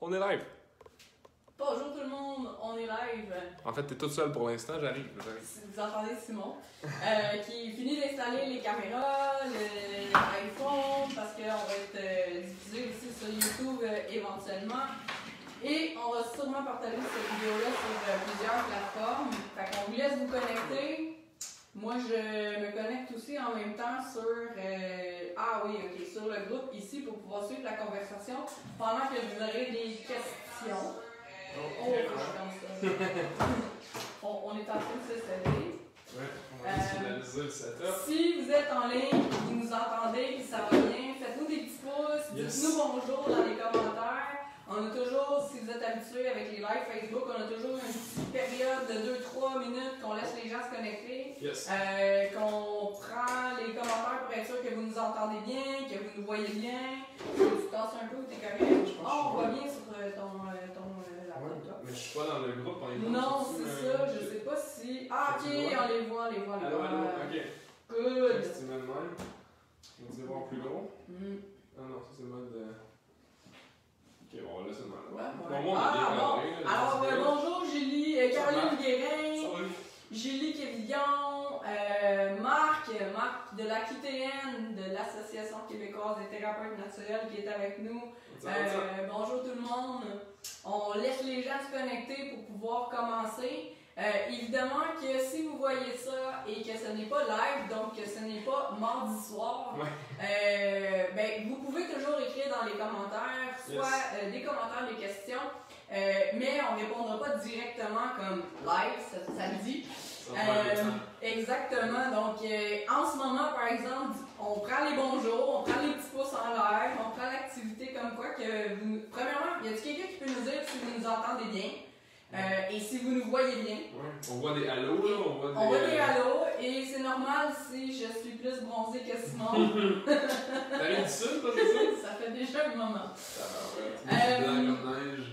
On est live. Bonjour tout le monde, on est live. En fait, t'es toute seule pour l'instant, j'arrive. Vous entendez Simon, qui finit d'installer les caméras, l'iPhone, parce qu'on va être diffusé aussi sur YouTube éventuellement. Et on va sûrement partager cette vidéo-là sur plusieurs plateformes. Fait qu'on vous laisse vous connecter. Moi, je me connecte aussi en même temps sur, sur le groupe ici pour pouvoir suivre la conversation pendant que vous aurez des questions. On est en train de s'installer. Ouais, on va finaliser le setup. Si vous êtes en ligne, vous nous entendez, puis ça va bien, faites-nous des petits pouces, dites-nous bonjour dans les commentaires. On a toujours, si vous êtes habitués avec les lives Facebook, on a toujours une petite période de 2-3 minutes qu'on laisse les gens se connecter. Qu'on prend les commentaires pour être sûr que vous nous entendez bien, que vous nous voyez bien. Tu tasses un peu ou t'es correct? On voit bien sur ton laptop. Mais je suis pas dans le groupe, on est Non, c'est ça, je sais pas si. Ah, ok, on les voit. Allô, ok. Good. C'est le même. On va voir plus gros. Ah non, ça c'est le mode de. Ok, bon, on va laisser le même. Bonjour Julie, Caroline Guérin, Julie Kévillon, Marc de la QTN, de l'Association québécoise des thérapeutes naturels qui est avec nous. Bonjour tout le monde. On laisse les gens se connecter pour pouvoir commencer. Évidemment que si vous voyez ça et que ce n'est pas live, donc que ce n'est pas mardi soir, vous pouvez toujours écrire dans les commentaires, soit des commentaires, des questions, mais on ne répondra pas directement comme live, ça le dit. Exactement, donc en ce moment par exemple, on prend les bonjours, on prend les petits pouces en l'air, on prend l'activité comme quoi que vous... Premièrement, y a-t-il quelqu'un qui peut nous dire si vous nous entendez bien? Et si vous nous voyez bien. On voit des halos, là. On voit des halos, et c'est normal si je suis plus bronzée que Simon. T'as dit ça, toi, c'est ça? Ça fait déjà un moment. Blanc comme neige.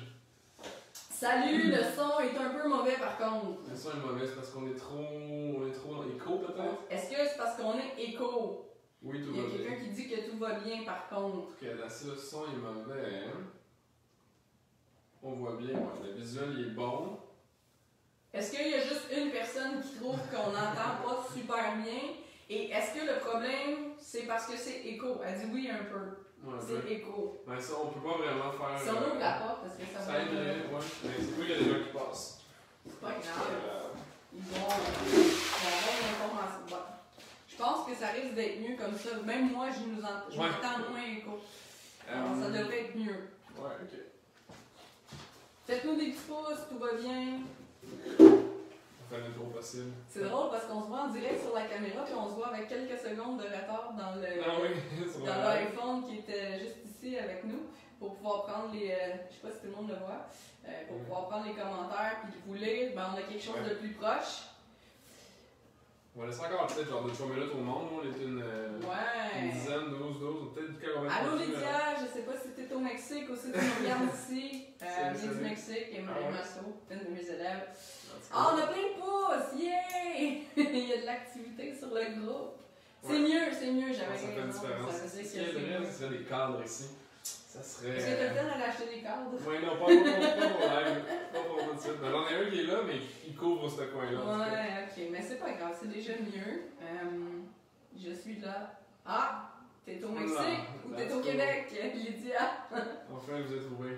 Salut, le son est un peu mauvais par contre. Le son est mauvais, c'est parce qu'on est trop dans écho peut-être? Est-ce que c'est parce qu'on est écho? Oui, tout va bien. Il y a quelqu'un qui dit que tout va bien par contre. Ok, là, si le son est mauvais, on voit bien, le visuel il est bon. Est-ce qu'il y a juste une personne qui trouve qu'on n'entend pas super bien? Et est-ce que le problème, c'est parce que c'est écho? Elle dit oui un peu. C'est écho. Mais ça, on peut pas vraiment faire... Si on ouvre la porte, parce que ça aiderait, mais c'est cool, il y a des gens qui passent. C'est pas grave. Ils vont avoir l'information. Bon. Je pense que ça risque d'être mieux comme ça. Même moi, je m'entends moins écho. Alors, ça devrait être mieux. Ouais, ok. Faites-nous des petits pouces, tout va bien. On fait le tour possible. C'est drôle parce qu'on se voit en direct sur la caméra puis on se voit avec quelques secondes de retard dans l'iPhone qui est juste ici avec nous pour pouvoir prendre les... je sais pas si tout le monde le voit. Pour pouvoir prendre les commentaires puis vous lire, on a quelque chose de plus proche. On va laisser encore peut-être genre de 3 minutes au monde. On est une dizaine, 12, peut-être quelques minutes. Allô Lydia, je sais pas si t'es au Mexique ou si tu me regardes ici. Viens du Mexique et Marie Masso, une de mes élèves. Ah, on a plein de pouces! Yeah! Il y a de l'activité sur le groupe. C'est mieux, j'avais Ça fait une différence. Ça veut dire Ce serait des cadres ici. Ça serait... Est-ce que t'as le temps d'aller acheter des cadres? Oui, non, pas pour live. Pas pour tout de suite. J'en ai un qui est là, mais il couvre ce coin-là. Ouais, ok, mais c'est pas grave, c'est déjà mieux. Je suis là. Ah! T'es au Mexique ou t'es au Québec, Lydia? Enfin, vous êtes trouvé.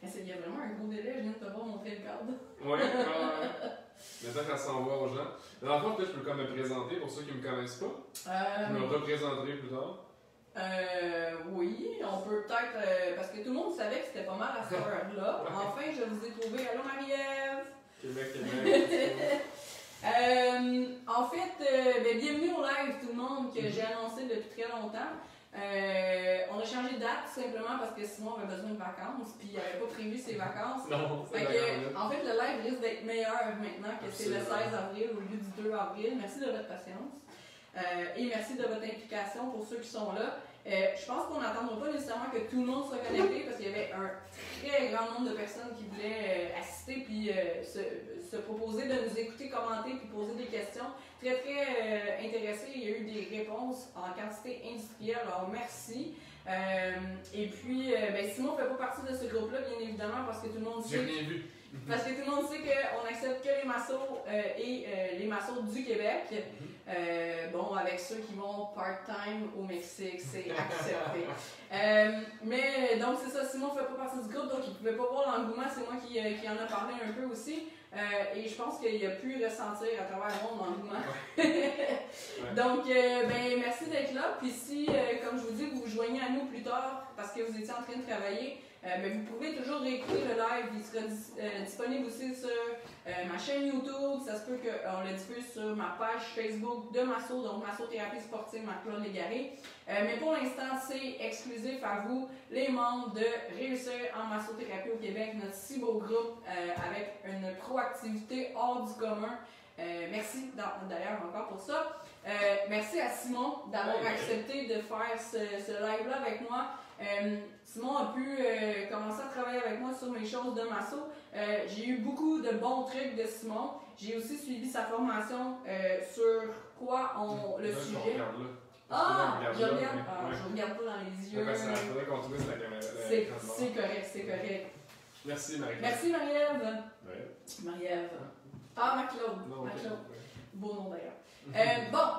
Il y a vraiment un gros délai, je viens de te voir montrer le cadre. Oui, maintenant qu'elle s'envoie aux gens. Dans le fond, peut-être je peux comme me présenter pour ceux qui ne me connaissent pas. Je me représenterai plus tard. Oui, on peut peut-être. Parce que tout le monde savait que c'était pas mal à cette heure-là. Enfin, je vous ai trouvé. Allô Marie-Ève! Québec. En fait, bienvenue au live tout le monde que j'ai annoncé depuis très longtemps. On a changé de date tout simplement parce que sinon on avait besoin de vacances, puis il n'avait pas prévu ses vacances. Non, en fait, le live risque d'être meilleur maintenant que c'est le 16 avril au lieu du 2 avril. Merci de votre patience et merci de votre implication pour ceux qui sont là. Je pense qu'on n'attendra pas nécessairement que tout le monde soit connecté parce qu'il y avait un très grand nombre de personnes qui voulaient assister puis se proposer de nous écouter, commenter puis poser des questions. Très intéressés. Il y a eu des réponses en quantité industrielle, alors merci. Et puis, Simon fait pas partie de ce groupe-là, bien évidemment, parce que tout le monde sait. J'ai rien vu. Parce que tout le monde sait qu'on accepte que les massos et les massos du Québec. Avec ceux qui vont part-time au Mexique, c'est accepté. Mais donc c'est ça, Simon fait pas partie du groupe, donc il pouvait pas voir l'engouement, c'est moi qui en a parlé un peu aussi. Et je pense qu'il a pu ressentir à travers le monde l'engouement. Donc, merci d'être là. Puis si, comme je vous dis, vous vous joignez à nous plus tard parce que vous étiez en train de travailler, vous pouvez toujours réécouter le live. Il sera disponible aussi sur ma chaîne YouTube. Ça se peut qu'on le diffuse sur ma page Facebook de Masso, donc Massothérapie sportive Marc-Claude Légaré. Mais pour l'instant, c'est exclusif à vous, les membres, de réussir en massothérapie au Québec, notre si beau groupe avec une proactivité hors du commun. Merci d'ailleurs encore pour ça. Merci à Simon d'avoir accepté de faire ce live-là avec moi. Simon a pu commencer à travailler avec moi sur mes choses de masso. J'ai eu beaucoup de bons trucs de Simon. J'ai aussi suivi sa formation sur quoi le sujet. Je regarde pas dans les yeux. Faudrait qu'on tourne la caméra. C'est correct. Merci Marie-Ève. Merci Marie-Ève. Marie-Ève. Marc-Claude. Beau nom d'ailleurs.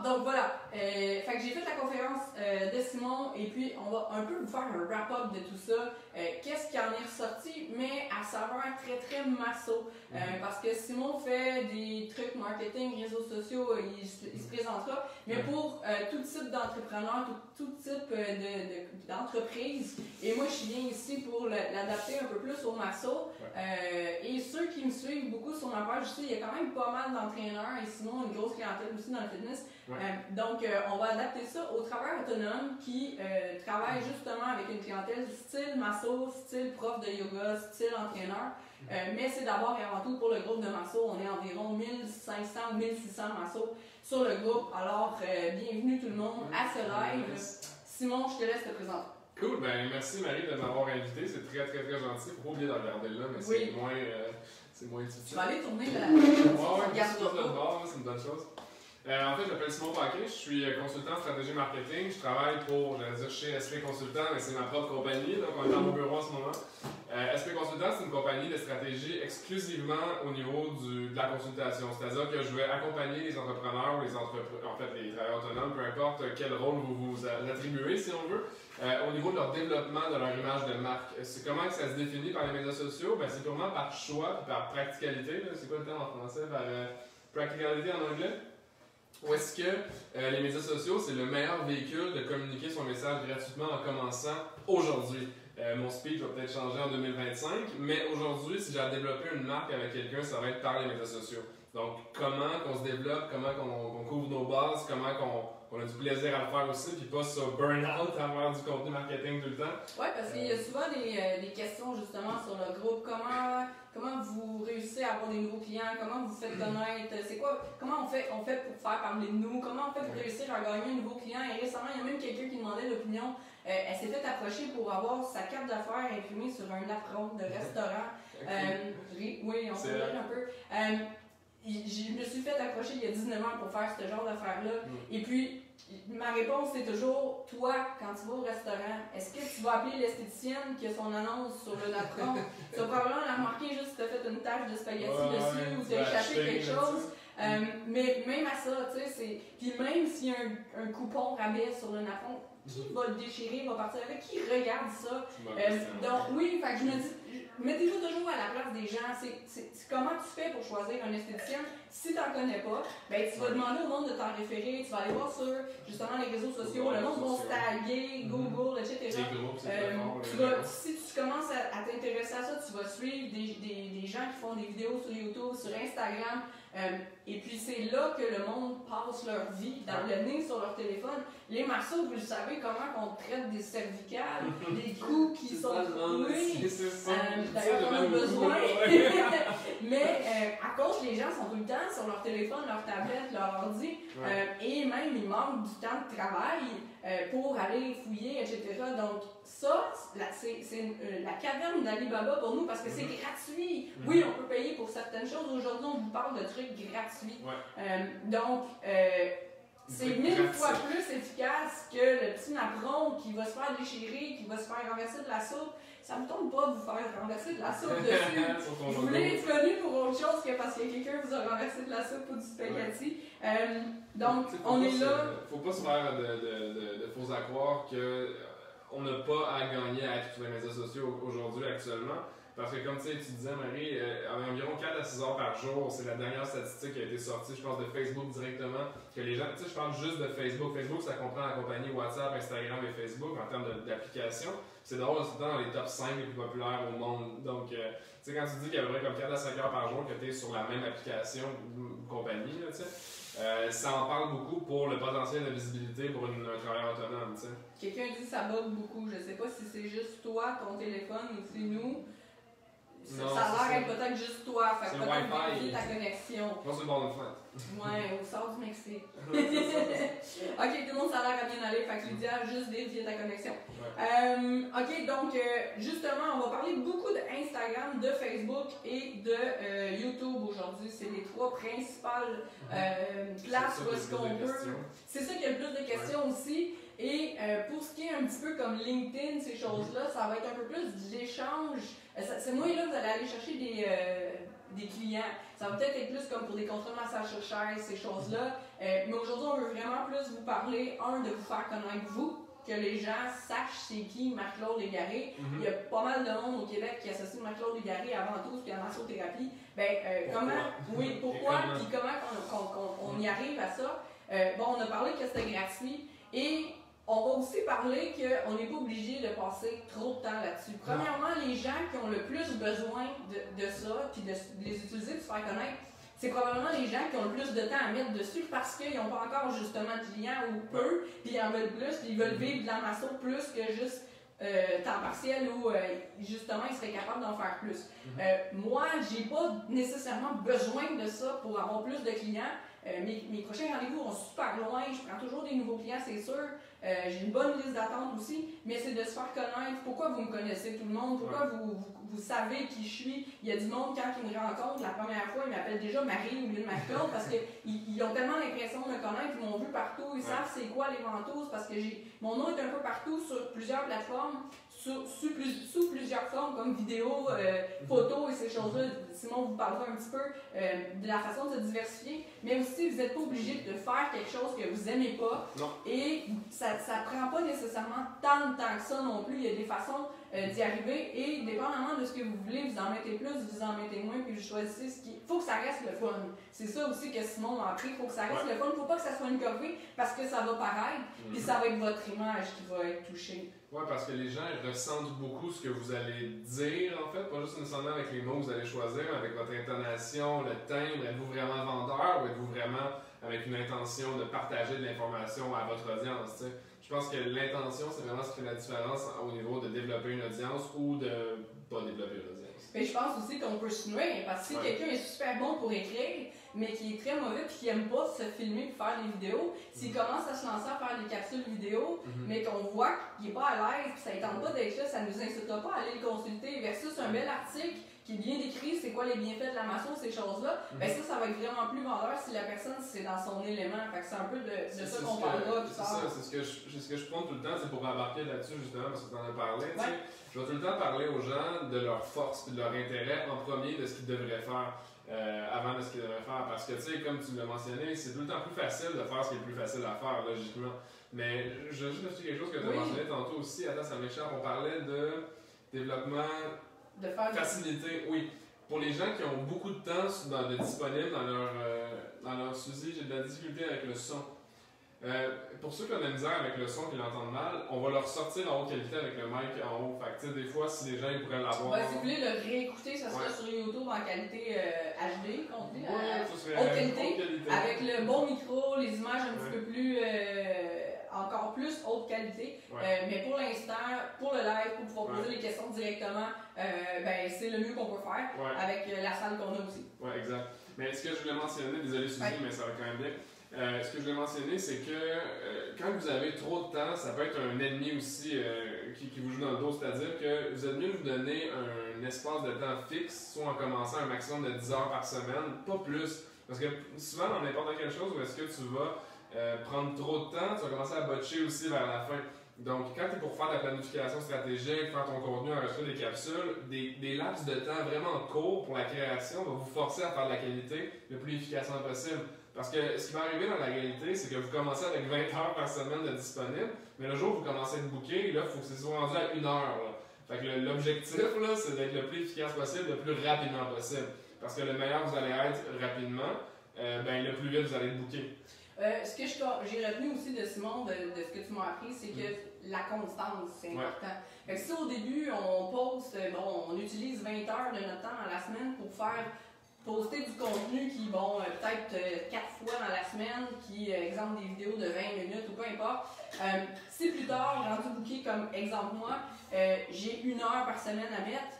Donc voilà. Fait que j'ai fait la conférence de Simon et puis on va un peu vous faire un wrap-up de tout ça. Qu'est-ce qui en est ressorti, mais à saveur très très masso. Parce que Simon fait des trucs marketing, réseaux sociaux, il se présentera. Mais pour tout type d'entrepreneur, tout type d'entreprise. Et moi je viens ici pour l'adapter un peu plus au masso. Et ceux qui me suivent beaucoup sur ma page ici, il y a quand même pas mal d'entraîneurs et sinon une grosse clientèle aussi dans le fitness. Donc on va adapter ça au travail autonome qui travaille justement avec une clientèle style masso, style prof de yoga, style entraîneur. Mais c'est d'abord et avant tout pour le groupe de masso. On est environ 1500 ou 1600 massos sur le groupe. Alors bienvenue tout le monde à ce live. Simon, je te laisse te présenter. Cool, merci Marie de m'avoir invité, c'est très très très gentil. Faut pas oublier de regarder là, mais c'est moins utile. Tu vas aller tourner la c'est une bonne chose. En fait, je m'appelle Simon Paquet, je suis consultant en stratégie marketing. Je travaille chez SP Consultant, mais c'est ma propre compagnie, donc on est dans mon bureau en ce moment. SP Consultant, c'est une compagnie de stratégie exclusivement au niveau de la consultation. C'est-à-dire que je vais accompagner les entrepreneurs ou les travailleurs autonomes, peu importe quel rôle vous attribuez, si on veut, au niveau de leur développement de leur image de marque. C'est comment ça se définit par les médias sociaux? C'est purement par choix et par practicalité. C'est quoi le terme en français? Par practicality en anglais? Ou est-ce que les médias sociaux, c'est le meilleur véhicule de communiquer son message gratuitement en commençant aujourd'hui? Mon speech va peut-être changer en 2025, mais aujourd'hui, si j'ai à développer une marque avec quelqu'un, ça va être par les médias sociaux. Donc, comment qu'on se développe, comment qu'on couvre nos bases, comment qu'on a du plaisir à le faire aussi, puis pas ça burn-out à faire du contenu marketing tout le temps. Oui, parce qu'il y a souvent des questions justement sur le groupe. Comment vous réussissez à avoir des nouveaux clients? Comment vous faites connaître? C'est quoi? Comment on fait pour faire parler de nous? Comment on fait pour réussir à gagner un nouveau client? Et récemment, il y a même quelqu'un qui demandait l'opinion. Elle s'est fait approcher pour avoir sa carte d'affaires imprimée sur un apron de restaurant. Oui, on peut rire un peu. Je me suis fait approcher il y a 19 ans pour faire ce genre d'affaires-là. Et puis, ma réponse, c'est toujours, toi, quand tu vas au restaurant, est-ce que tu vas appeler l'esthéticienne qui a son annonce sur le napperon? Tu vas probablement la remarquer juste si tu as fait une tache de spaghetti dessus ou tu as échappé quelque chose. Mais même à ça, tu sais, puis même s'il y a un coupon rabais sur le napperon, qui va le déchirer, va partir avec, qui regarde ça? Donc oui, fait que je me dis, mettez-vous toujours à la place des gens. C'est comment tu fais pour choisir un esthéticien? Si tu n'en connais pas, tu vas demander au monde de t'en référer, tu vas aller voir sur justement les réseaux sociaux, le monde va se taguer, Google, etc. Si tu commences à t'intéresser à ça, tu vas suivre des gens qui font des vidéos sur YouTube, sur Instagram. Et puis c'est là que le monde passe leur vie, dans le nez sur leur téléphone. Les massos, vous le savez comment on traite des cervicales, des coups qui sont troués. D'ailleurs, on a besoin. Mais à cause, les gens sont tout le temps sur leur téléphone, leur tablette, leur ordi, et même ils manquent du temps de travail pour aller fouiller, etc. Donc ça, c'est la caverne d'Ali Baba pour nous parce que c'est gratuit. Oui, on peut payer pour certaines choses. Aujourd'hui, on vous parle de trucs gratuits. Donc, c'est 1000 fois plus efficace que le petit napperon qui va se faire déchirer, qui va se faire renverser de la soupe. Ça me tombe pas de vous faire renverser de la soupe dessus. Vous voulez être connu pour autre chose que parce que quelqu'un vous a renversé de la soupe ou du spaghetti. Donc, on est là. Faut pas se faire de faux à croire qu'on n'a pas à gagner à être sur les médias sociaux aujourd'hui, actuellement. Parce que comme tu disais, Marie, environ 4 à 6 heures par jour, c'est la dernière statistique qui a été sortie, je pense, de Facebook directement, que les gens, tu sais, je parle juste de Facebook. Facebook, ça comprend la compagnie WhatsApp, Instagram et Facebook en termes d'applications. C'est drôle, c'est dans les top 5 les plus populaires au monde. Donc, tu sais, quand tu dis qu'il y a comme 4 à 5 heures par jour que tu es sur la même application ou compagnie, là, tu sais, ça en parle beaucoup pour le potentiel de visibilité pour un travailleur autonome, tu sais. Quelqu'un dit que ça bug beaucoup. Je sais pas si c'est juste toi, ton téléphone, ou c'est nous. Ça a l'air d'être peut-être juste toi, fait que peut-être vérifier ta connexion. Non, c'est le bord de fenêtre. Ouais, au sort du Mexique. Ok, tout le monde, ça a l'air à bien aller, fait que Lydia, juste vérifier ta connexion. Ouais. Ok, donc, justement, on va parler beaucoup d'Instagram, de Facebook et de YouTube aujourd'hui. C'est les 3 principales places où est-ce qu'on peut. C'est ça qui a le plus de questions aussi. Et pour ce qui est un petit peu comme LinkedIn, ces choses-là, ça va être un peu plus de l'échange. C'est moi là, vous allez aller chercher des clients. Ça va peut-être être plus comme pour des contrats de massage sur chaise, ces choses-là. Mais aujourd'hui, on veut vraiment plus vous parler, de vous faire connaître vous, que les gens sachent c'est qui Marc-Claude Légaré. Il y a pas mal de monde au Québec qui associe Marc-Claude Légaré avant tout, puis à la massothérapie. Pourquoi, puis comment on y arrive à ça? On a parlé que c'était gratuit. Et on va aussi parler qu'on n'est pas obligé de passer trop de temps là-dessus. Premièrement, les gens qui ont le plus besoin de ça, puis de les utiliser pour se faire connaître, c'est probablement les gens qui ont le plus de temps à mettre dessus parce qu'ils n'ont pas encore justement de clients ou peu, puis ils en veulent plus, puis ils veulent vivre de la masso plus que juste temps partiel où justement ils seraient capables d'en faire plus. Moi, j'ai pas nécessairement besoin de ça pour avoir plus de clients. Mes prochains rendez-vous vont super loin, je prends toujours des nouveaux clients, c'est sûr. J'ai une bonne liste d'attente aussi, mais c'est de se faire connaître. Pourquoi vous me connaissez tout le monde? Pourquoi vous savez qui je suis? Il y a du monde, quand ils me rencontrent, la première fois, ils m'appellent déjà Marie ou lieu de Marc-Claude parce qu'ils ont tellement l'impression de me connaître, ils m'ont vu partout, ils savent c'est quoi les ventouses parce que mon nom est un peu partout sur plusieurs plateformes. Sous plusieurs formes comme vidéo, photos et ces choses-là. Simon vous parlera un petit peu de la façon de se diversifier, mais aussi vous n'êtes pas obligé de faire quelque chose que vous n'aimez pas. Non. Et ça ne prend pas nécessairement tant de temps que ça non plus. Il y a des façons d'y arriver et dépendamment de ce que vous voulez, vous en mettez plus, vous en mettez moins, puis vous choisissez ce qui. Il faut que ça reste le fun. C'est ça aussi que Simon m'a appris. Il faut que ça reste le fun. Il ne faut pas que ça soit une corvée parce que ça va paraître, puis ça va être votre image qui va être touchée. Oui, parce que les gens ressentent beaucoup ce que vous allez dire, en fait, pas juste nécessairement avec les mots que vous allez choisir, mais avec votre intonation, le timbre. Êtes-vous vraiment vendeur ou êtes-vous vraiment avec une intention de partager de l'information à votre audience, t'sais? Je pense que l'intention, c'est vraiment ce qui fait la différence au niveau de développer une audience ou de pas développer une audience. Mais je pense aussi qu'on peut se nuire, parce que si quelqu'un est super bon pour écrire, mais qui est très mauvais et qui n'aime pas se filmer et faire des vidéos, s'il commence à se lancer à faire des capsules vidéo, mais qu'on voit qu'il n'est pas à l'aise, puis ça ne tente pas d'être là, ça ne nous incitera pas à aller le consulter, versus un bel article qui est bien décrit, c'est quoi les bienfaits de la maçon, ces choses-là, ben ça va être vraiment plus vendeur si la personne, c'est dans son élément. Fait que c'est un peu de ça qu'on parlera plus tard. C'est ce que je prends tout le temps, c'est pour embarquer là-dessus justement, parce que tu en as parlé. Je vais tout le temps parler aux gens de leur force et de leur intérêt en premier de ce qu'ils devraient faire. Avant de ce qu'ils devraient faire. Parce que, tu sais, comme tu l'as mentionné, c'est tout le temps plus facile de faire ce qui est le plus facile à faire, logiquement. Mais je veux juste ajouter quelque chose que tu as mentionné tantôt aussi. Attends, ça m'échappe. On parlait de développement, facilité. Oui. Pour les gens qui ont beaucoup de temps de disponible dans leur souci, j'ai de la difficulté avec le son. Pour ceux qui ont de la misère avec le son, qui l'entendent mal, on va leur sortir en haute qualité avec le mic en haut. Fait que, des fois, si les gens ils pourraient l'avoir. Si vous voulez le réécouter, ça sera sur YouTube en qualité HD, qu'on dit, haute qualité, avec le bon micro, les images un petit peu plus, encore plus haute qualité. Mais pour l'instant, pour le live, pour pouvoir poser les questions directement, c'est le mieux qu'on peut faire avec la salle qu'on a aussi. Oui, exact. Mais ce que je voulais mentionner, désolé Suzy, mais ça va quand même bien. Ce que je voulais mentionner, c'est que quand vous avez trop de temps, ça peut être un ennemi aussi qui vous joue dans le dos. C'est-à-dire que vous êtes mieux de vous donner un espace de temps fixe, soit en commençant un maximum de 10 heures par semaine, pas plus. Parce que souvent, dans n'importe quelle chose, où est-ce que tu vas prendre trop de temps, tu vas commencer à botcher aussi vers la fin. Donc, quand tu es pour faire de la planification stratégique, faire ton contenu, enregistrer des capsules, des laps de temps vraiment courts pour la création va vous forcer à faire de la qualité le plus efficacement possible. Parce que ce qui va arriver dans la réalité, c'est que vous commencez avec 20 heures par semaine de disponible, mais le jour où vous commencez à être booké, là, il faut que ce soit rendu à 1 heure. Là. Fait que l'objectif, là, c'est d'être le plus efficace possible, le plus rapidement possible. Parce que le meilleur vous allez être rapidement, le plus vite vous allez être booké. Ce que j'ai retenu aussi de Simon, de ce que tu m'as appris, c'est que la constance, c'est important. Fait que si au début, on poste, on utilise 20 heures de notre temps dans la semaine pour poster du contenu qui, peut-être 4 fois dans la semaine, qui, exemple, des vidéos de 20 minutes ou peu importe. Si plus tard, rendu booké comme exemple moi, j'ai 1 heure par semaine à mettre,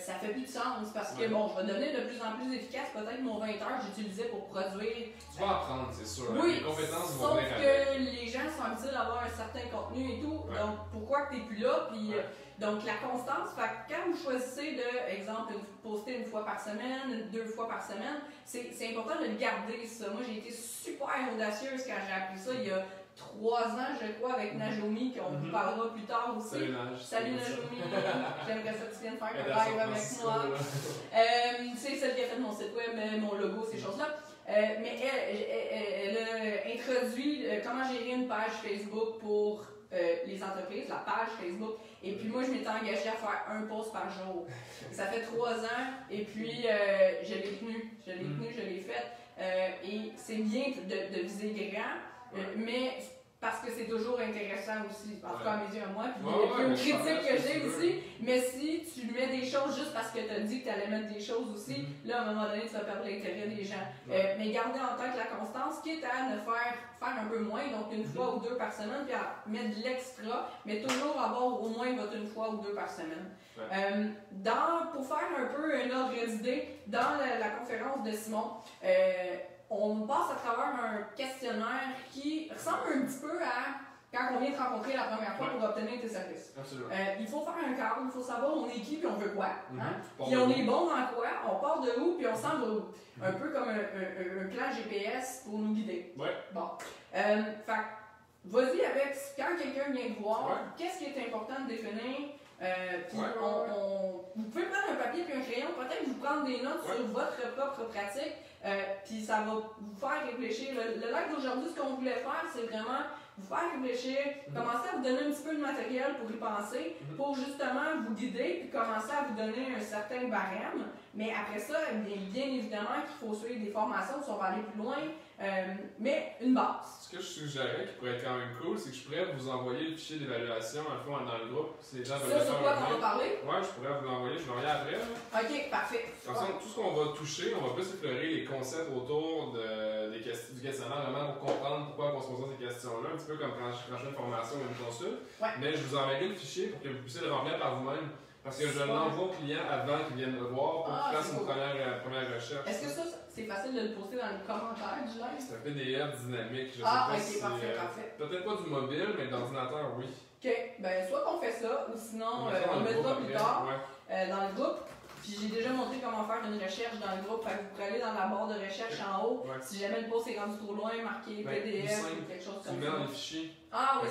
ça fait plus de sens parce que, je vais devenir de plus en plus efficace. Peut-être mon 20 heures, j'utilisais pour produire. Tu vas apprendre, c'est sûr. Oui, les compétences vont sauf venir que les gens sont habitués d'avoir un certain contenu et tout. Ouais. Donc, pourquoi que tu n'es plus là? Puis, donc, la constance, fait que quand vous choisissez de, exemple, poster 1 fois par semaine, 2 fois par semaine, c'est important de le garder, ça. Moi, j'ai été super audacieuse quand j'ai appris ça il y a 3 ans, je crois, avec Najomi, qu'on vous parlera plus tard aussi. Salut Naj. Salut Najomi, j'aimerais ça que tu viennes faire un live avec moi. C'est celle qui a fait mon site web, mon logo, ces choses-là. Mais elle a introduit comment gérer une page Facebook pour les entreprises, la page Facebook. Et puis moi, je m'étais engagée à faire 1 post par jour. Ça fait 3 ans et puis je l'ai tenu, je l'ai fait. Et c'est bien de viser grand, mais parce que c'est toujours intéressant aussi, en tout cas à mes yeux à moi, puis une critique que j'ai aussi, mais si tu mets des choses juste parce que tu as dit que tu allais mettre des choses aussi, là à un moment donné tu vas perdre l'intérêt des gens. Mais gardez en tête la constance, quitte à ne faire un peu moins, donc 1 fois ou 2 par semaine, puis à mettre de l'extra, mais toujours avoir au moins votre 1 fois ou 2 par semaine. Pour faire un peu un ordre d'idée, dans la conférence de Simon, on passe à travers un questionnaire qui ressemble un petit peu à quand on vient te rencontrer la première fois pour obtenir tes services. Il faut faire un cadre, il faut savoir on est qui puis on veut quoi. Puis on est bon dans quoi, on part de où puis on s'en va où. Un peu comme un plan GPS pour nous guider. Bon. Fait vas-y avec quand quelqu'un vient te voir, qu'est-ce qui est important de définir. Vous pouvez prendre un papier et un crayon, peut-être vous prendre des notes sur votre propre pratique, puis ça va vous faire réfléchir. Le live d'aujourd'hui, ce qu'on voulait faire, c'est vraiment vous faire réfléchir, commencer à vous donner un petit peu de matériel pour y penser, pour justement vous guider, puis commencer à vous donner un certain barème. Mais après ça, bien évidemment qu'il faut suivre des formations si on va aller plus loin, mais une base. Ce que je suggérais qui pourrait être quand même cool, c'est que je pourrais vous envoyer le fichier d'évaluation dans le groupe. Si les gens veulent ça, sur quoi on va parler? Oui, je pourrais vous l'envoyer, je vais l'envoyer après. Là. Ok, parfait. Comme ça, tout ce qu'on va toucher, on va plus effleurer les concepts autour du questionnaire, vraiment pour comprendre pourquoi on se pose ces questions-là, un petit peu comme quand je fais une formation ou une consulte. Mais je vous enverrai le fichier pour que vous puissiez le remplir par vous-même. Parce que je l'envoie aux clients avant qu'ils viennent le voir pour qu'ils fassent une première recherche. Est-ce que ça, c'est facile de le poster dans les commentaires du live? C'est un PDF dynamique. Je sais pas si parfait. Peut-être pas du mobile, mais d'ordinateur, oui. Ok, soit qu'on fait ça, ou sinon on le mettra plus tard dans le groupe. Puis j'ai déjà montré comment faire une recherche dans le groupe. Fait que vous pourrez aller dans la barre de recherche en haut. Si jamais le post est rendu trop loin, marqué PDF ou quelque chose comme ça. Tu mets dans les fichiers.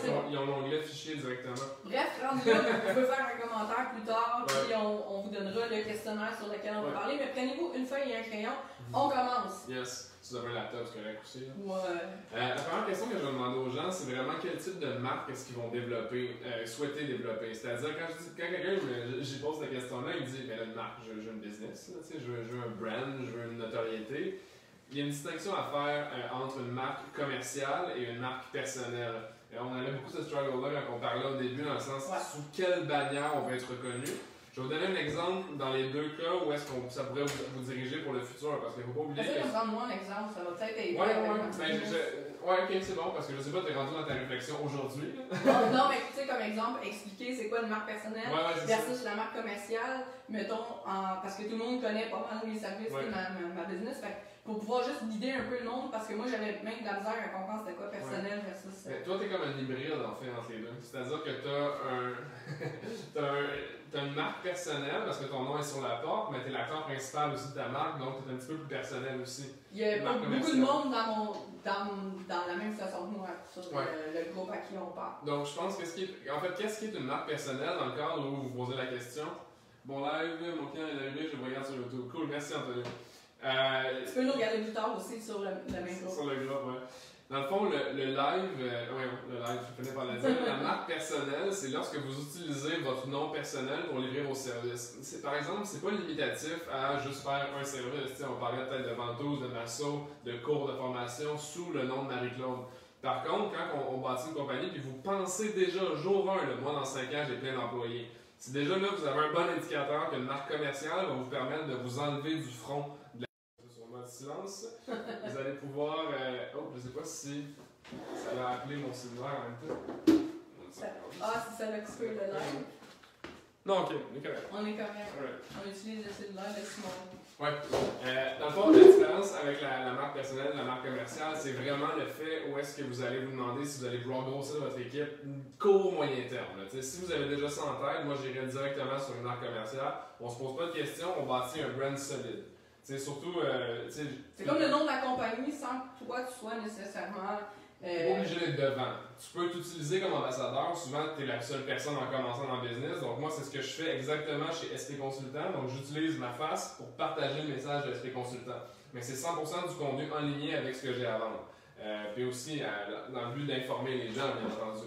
C'est bon. Ils ont l'onglet fichier directement. Bref, rendu là, vous pouvez faire un commentaire plus tard, puis on vous donnera le questionnaire sur lequel on va parler. Mais prenez-vous une feuille et un crayon. On commence. Yes. Si vous avez un laptop, c'est correct aussi. Là. La première question que je vais demander aux gens, c'est vraiment quel type de marque est-ce qu'ils vont développer, souhaiter développer. C'est-à-dire, quand quelqu'un j'y pose cette question-là, il me dit, une marque, je veux une business, là, je veux un brand, je veux une notoriété. Il y a une distinction à faire entre une marque commerciale et une marque personnelle. On avait beaucoup ce struggle-là quand on parlait au début, dans le sens sous quelle bannière on va être reconnu. Je vais vous donner un exemple dans les 2 cas où est-ce que ça pourrait vous diriger pour le futur, parce qu'il ne faut pas oublier que... Prends-moi un exemple, ça va peut-être aider. Ok, c'est bon, parce que je sais pas, tu es rendu dans ta réflexion aujourd'hui. non, mais tu sais, comme exemple, expliquer c'est quoi une marque personnelle versus la marque commerciale, mettons, parce que tout le monde connaît pas mal mes services et ma business. Fait pour pouvoir juste guider un peu le monde, parce que moi j'avais même de la misère à comprendre c'était quoi personnel versus. Mais toi, t'es comme un hybride en fait entre les deux. C'est-à-dire que t'as une marque personnelle parce que ton nom est sur la porte, mais t'es l'acteur principal aussi de ta marque, donc t'es un petit peu plus personnel aussi. Il y a beaucoup de monde dans la même façon que moi sur le groupe à qui on parle. Donc je pense que qu'est-ce qui est une marque personnelle dans le cadre où vous posez la question? Bon live, mon client est arrivé, je le regarde sur YouTube. Cool, merci Anthony. Tu peux nous regarder plus tard aussi sur le même groupe. Sur le groupe, ouais. Dans le fond, le live, je finis par le dire, la marque personnelle, c'est lorsque vous utilisez votre nom personnel pour livrer vos services. Par exemple, c'est pas limitatif à juste faire un service. T'sais, on parlait peut-être de ventouse, de masso, de cours de formation sous le nom de Marie-Claude. Par contre, quand on bâtit une compagnie, puis vous pensez déjà, jour 1, moi dans 5 ans, j'ai plein d'employés. Si déjà là, vous avez un bon indicateur qu'une marque commerciale va vous permettre de vous enlever du front de la sur mode silence. Vous allez pouvoir. Je sais pas si ça va appeler mon cellulaire en même temps. Si ça l'a coupé le live. Non, ok, on est correct. On est correct. Right. On utilise le cellulaire de Simon. Ouais. Dans le fond, la différence avec la marque personnelle et la marque commerciale, c'est vraiment le fait où est-ce que vous allez vous demander si vous allez vouloir grossir votre équipe court, moyen terme. Là. Si vous avez déjà ça en tête, moi j'irai directement sur une marque commerciale. On se pose pas de questions, on bâtit un brand solide. Surtout. C'est comme le nom de la compagnie sans que toi tu sois nécessairement. Tu n'es pas obligé d'être devant. Tu peux t'utiliser comme ambassadeur. Souvent, tu es la seule personne en commençant dans le business. Donc, moi, c'est ce que je fais exactement chez SP Consultant. Donc, j'utilise ma face pour partager le message de SP Consultant. Mais c'est 100% du contenu en ligne avec ce que j'ai à vendre. Puis aussi, dans le but d'informer les gens, bien entendu.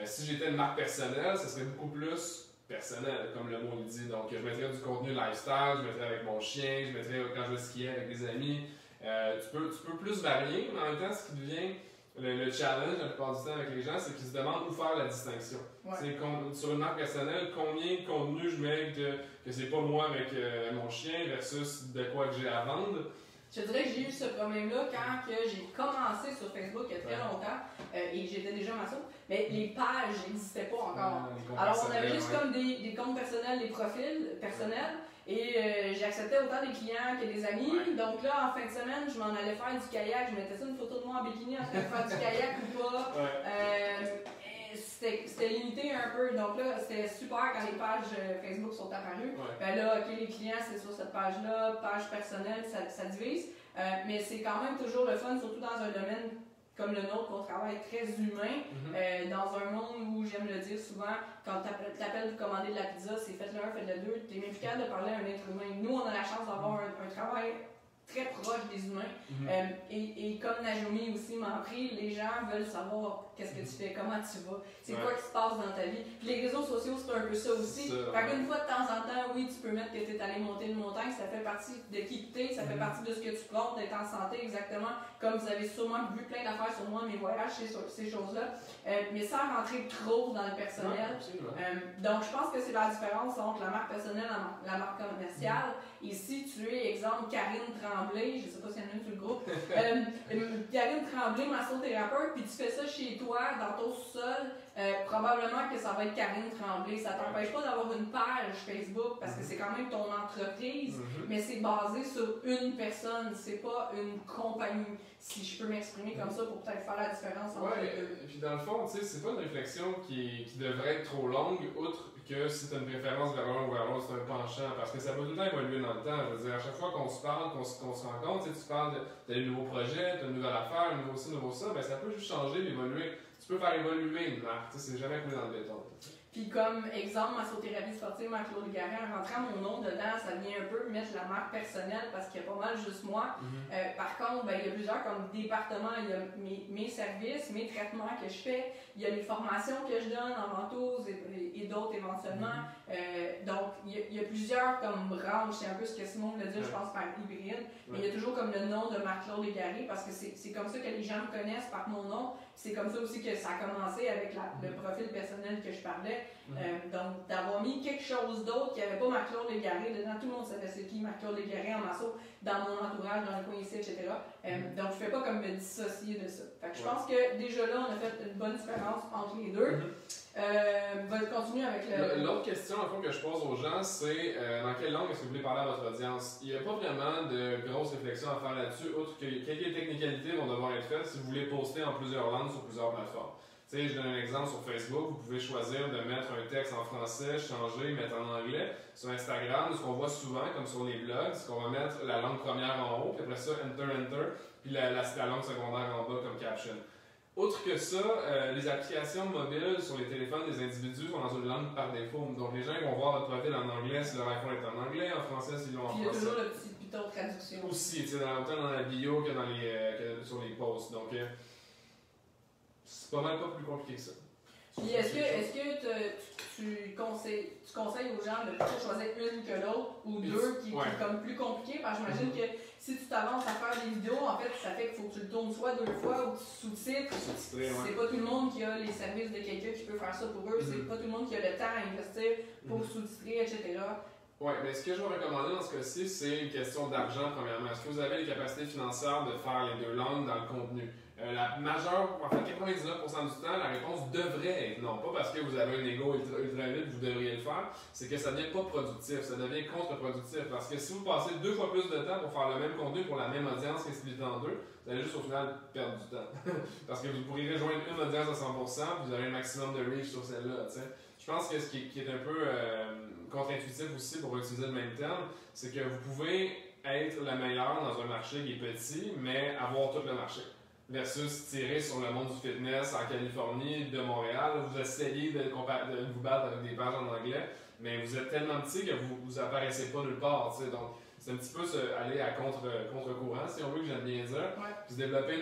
Si j'étais une marque personnelle, ce serait beaucoup plus personnel, comme le mot le dit. Donc, je mettrais du contenu lifestyle, je mettrais avec mon chien, je mettrais quand je vais skier avec des amis. Tu peux plus varier, mais en même temps, ce qui devient le challenge la plupart du temps avec les gens, c'est qu'ils se demandent où faire la distinction. Ouais. Sur une marque personnelle, combien de contenu je mets que c'est pas moi avec mon chien versus de quoi que j'ai à vendre. Je dirais que j'ai eu ce problème-là quand j'ai commencé sur Facebook il y a très longtemps et j'étais déjà maçon, mais les pages n'existaient pas encore. Alors on avait juste comme des comptes personnels, des profils personnels. Et j'acceptais autant des clients que des amis. Ouais. Donc là, en fin de semaine, je m'en allais faire du kayak. Je mettais ça une photo de moi en bikini en train de faire du kayak ou pas. Ouais. C'était limité un peu. Donc là, c'était super quand les pages Facebook sont apparues. Ouais. Ben là, OK, les clients, c'est sur cette page-là, page personnelle, ça divise. Mais c'est quand même toujours le fun, surtout dans un domaine comme le nôtre, qu'on travaille très humain, dans un monde où, j'aime le dire souvent, quand tu appelles pour commander de la pizza, c'est faites-le un, faites-le deux, tu es même plus capable de parler à un être humain. Nous, on a la chance d'avoir un travail très proche des humains. Et comme Najomi aussi m'a appris, les gens veulent savoir qu'est-ce que tu fais, comment tu vas, c'est quoi qui se passe dans ta vie. Puis les réseaux sociaux, c'est un peu ça aussi. Fait qu'une fois de temps en temps, oui, tu peux mettre que tu es allé monter une montagne, ça fait partie de qui tu es, ça fait partie de ce que tu portes, d'être en santé exactement. Comme vous avez sûrement vu plein d'affaires sur moi, mes voyages, ces choses-là. Mais sans rentrer trop dans le personnel. Donc je pense que c'est la différence entre la marque personnelle et la marque commerciale. Et si tu es, exemple, Karine Tremblay, je ne sais pas s'il y en a une sur le groupe, Karine Tremblay, massothérapeute, puis tu fais ça chez toi, dans ton sous-sol, probablement que ça va être Karine Tremblay. Ça ne t'empêche pas d'avoir une page Facebook parce que c'est quand même ton entreprise, mais c'est basé sur une personne, c'est pas une compagnie. Si je peux m'exprimer comme ça pour peut-être faire la différence entre les deux. Et puis dans le fond, tu sais, c'est pas une réflexion qui devrait être trop longue, outre que si tu as une préférence vers l'un ou vers l'autre, c'est un penchant, parce que ça peut tout le temps évoluer dans le temps. Je veux dire, à chaque fois qu'on se parle, qu'on se rencontre, tu parles de nouveaux projets, de nouvelles affaires, un nouveau ci, nouveau ça, ben ça peut juste changer, évoluer. Tu peux faire évoluer une marque, c'est jamais coulé dans le béton. Puis comme exemple, massothérapie sportive, Marc-Claude Garin, en rentrant mon nom dedans, ça vient un peu mettre la marque personnelle parce qu'il y a pas mal juste moi. Par contre, ben, il y a plusieurs comme départements, il y a mes services, mes traitements que je fais, il y a les formations que je donne en ventouse et d'autres éventuellement. Donc, il y a plusieurs comme branches, c'est un peu ce que Simon le dit, je pense, par hybride. Mais il y a toujours comme le nom de Marc-Claude Garé parce que c'est comme ça que les gens me connaissent par mon nom. C'est comme ça aussi que ça a commencé avec le profil personnel que je parlais. Donc, d'avoir mis quelque chose d'autre qui n'avait pas Marc-Claude Légaré dedans, tout le monde savait c'est qui Marc-Claude Légaré en masso, dans mon entourage, dans le coin ici, etc. Donc, je ne fais pas comme me dissocier de ça. Fait que je pense que déjà là, on a fait une bonne différence entre les deux. Va continuer avec le... L'autre question en fait, que je pose aux gens, c'est dans quelle langue est-ce que vous voulez parler à votre audience? Il n'y a pas vraiment de grosses réflexions à faire là-dessus, autre que quelques technicalités vont devoir être faites si vous voulez poster en plusieurs langues sur plusieurs plateformes. Tu sais, je donne un exemple sur Facebook, vous pouvez choisir de mettre un texte en français, changer, mettre en anglais. Sur Instagram, ce qu'on voit souvent, comme sur les blogs, c'est qu'on va mettre la langue première en haut, puis après ça, enter, puis la langue secondaire en bas comme caption. Autre que ça, les applications mobiles sur les téléphones des individus sont dans une langue par défaut. Donc les gens vont voir votre profil en anglais si leur iPhone est en anglais, en français s'ils l'ont en français. Puis il y a toujours le petit piton de traduction. Aussi, tu sais, autant dans la bio que, que sur les posts. Donc c'est pas mal pas plus compliqué que ça. Puis est-ce que tu conseilles aux gens de plutôt choisir une que l'autre ou deux qui est comme plus compliqué? Parce que j'imagine que si tu t'avances à faire des vidéos, en fait, ça fait qu'il faut que tu le tournes soit 2 fois ou tu sous-titres. C'est pas tout le monde qui a les services de quelqu'un qui peut faire ça pour eux. C'est pas tout le monde qui a le temps à investir pour sous-titrer, etc. Oui, mais ce que je vais recommander dans ce cas-ci, c'est une question d'argent, premièrement. Est-ce que vous avez les capacités financières de faire les 2 langues dans le contenu? La majeure, en fait 99% du temps, la réponse devrait être non. Pas parce que vous avez un ego ultra vite, vous devriez le faire. C'est que ça devient pas productif, ça devient contre-productif. Parce que si vous passez 2 fois plus de temps pour faire le même contenu pour la même audience qui est splittée en 2, vous allez juste au final perdre du temps. Parce que vous pourriez rejoindre une audience à 100%, puis vous avez un maximum de reach sur celle-là. T'sais. Je pense que ce qui est un peu contre-intuitif aussi pour utiliser le même terme, c'est que vous pouvez être la meilleure dans un marché qui est petit, mais avoir tout le marché. Versus tirer sur le monde du fitness en Californie, de Montréal, vous essayez de vous battre avec des pages en anglais, mais vous êtes tellement petit que vous apparaissez pas nulle part. T'sais. Donc, c'est un petit peu aller à contre-courant, si on veut, que j'aime bien dire. Ouais. Puis développer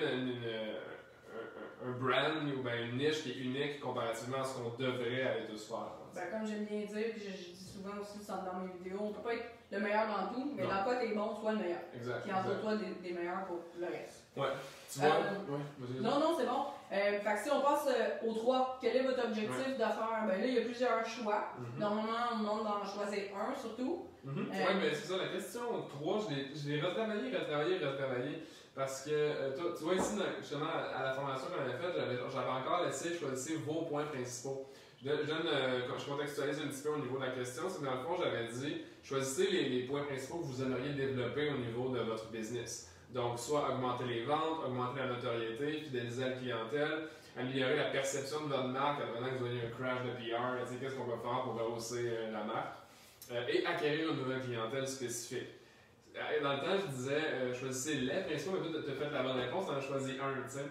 un brand ou bien une niche qui est unique comparativement à ce qu'on devrait aller tous faire. Ben, comme j'aime bien dire, puis je dis souvent aussi dans mes vidéos, on peut pas être le meilleur dans tout, mais dans quoi t'es bon, sois le meilleur. Exact. Puis entoure-toi des meilleurs pour le reste. Ouais. Tu vois? Ouais. Non, c'est bon. Fait que si on passe au 3, quel est votre objectif d'affaires? Ben là, il y a plusieurs choix. Normalement, on demande d'en choisir un surtout. Oui, mais c'est ça, la question 3, je l'ai retravaillé. Parce que, tu vois, ici, justement, à la formation qu'on avait faite, j'avais encore laissé choisir vos points principaux. Je contextualise un petit peu au niveau de la question, c'est que dans le fond, j'avais dit, choisissez les points principaux que vous aimeriez développer au niveau de votre business. Donc, soit augmenter les ventes, augmenter la notoriété, fidéliser la clientèle, améliorer la perception de votre marque, advenant que vous ayez un crash de PR, qu'est-ce qu'on peut faire pour rehausser la marque, et acquérir une nouvelle clientèle spécifique. Dans le temps, je disais, choisissez les principaux, mais tu as fait la bonne réponse, tu en as choisi un, tu sais.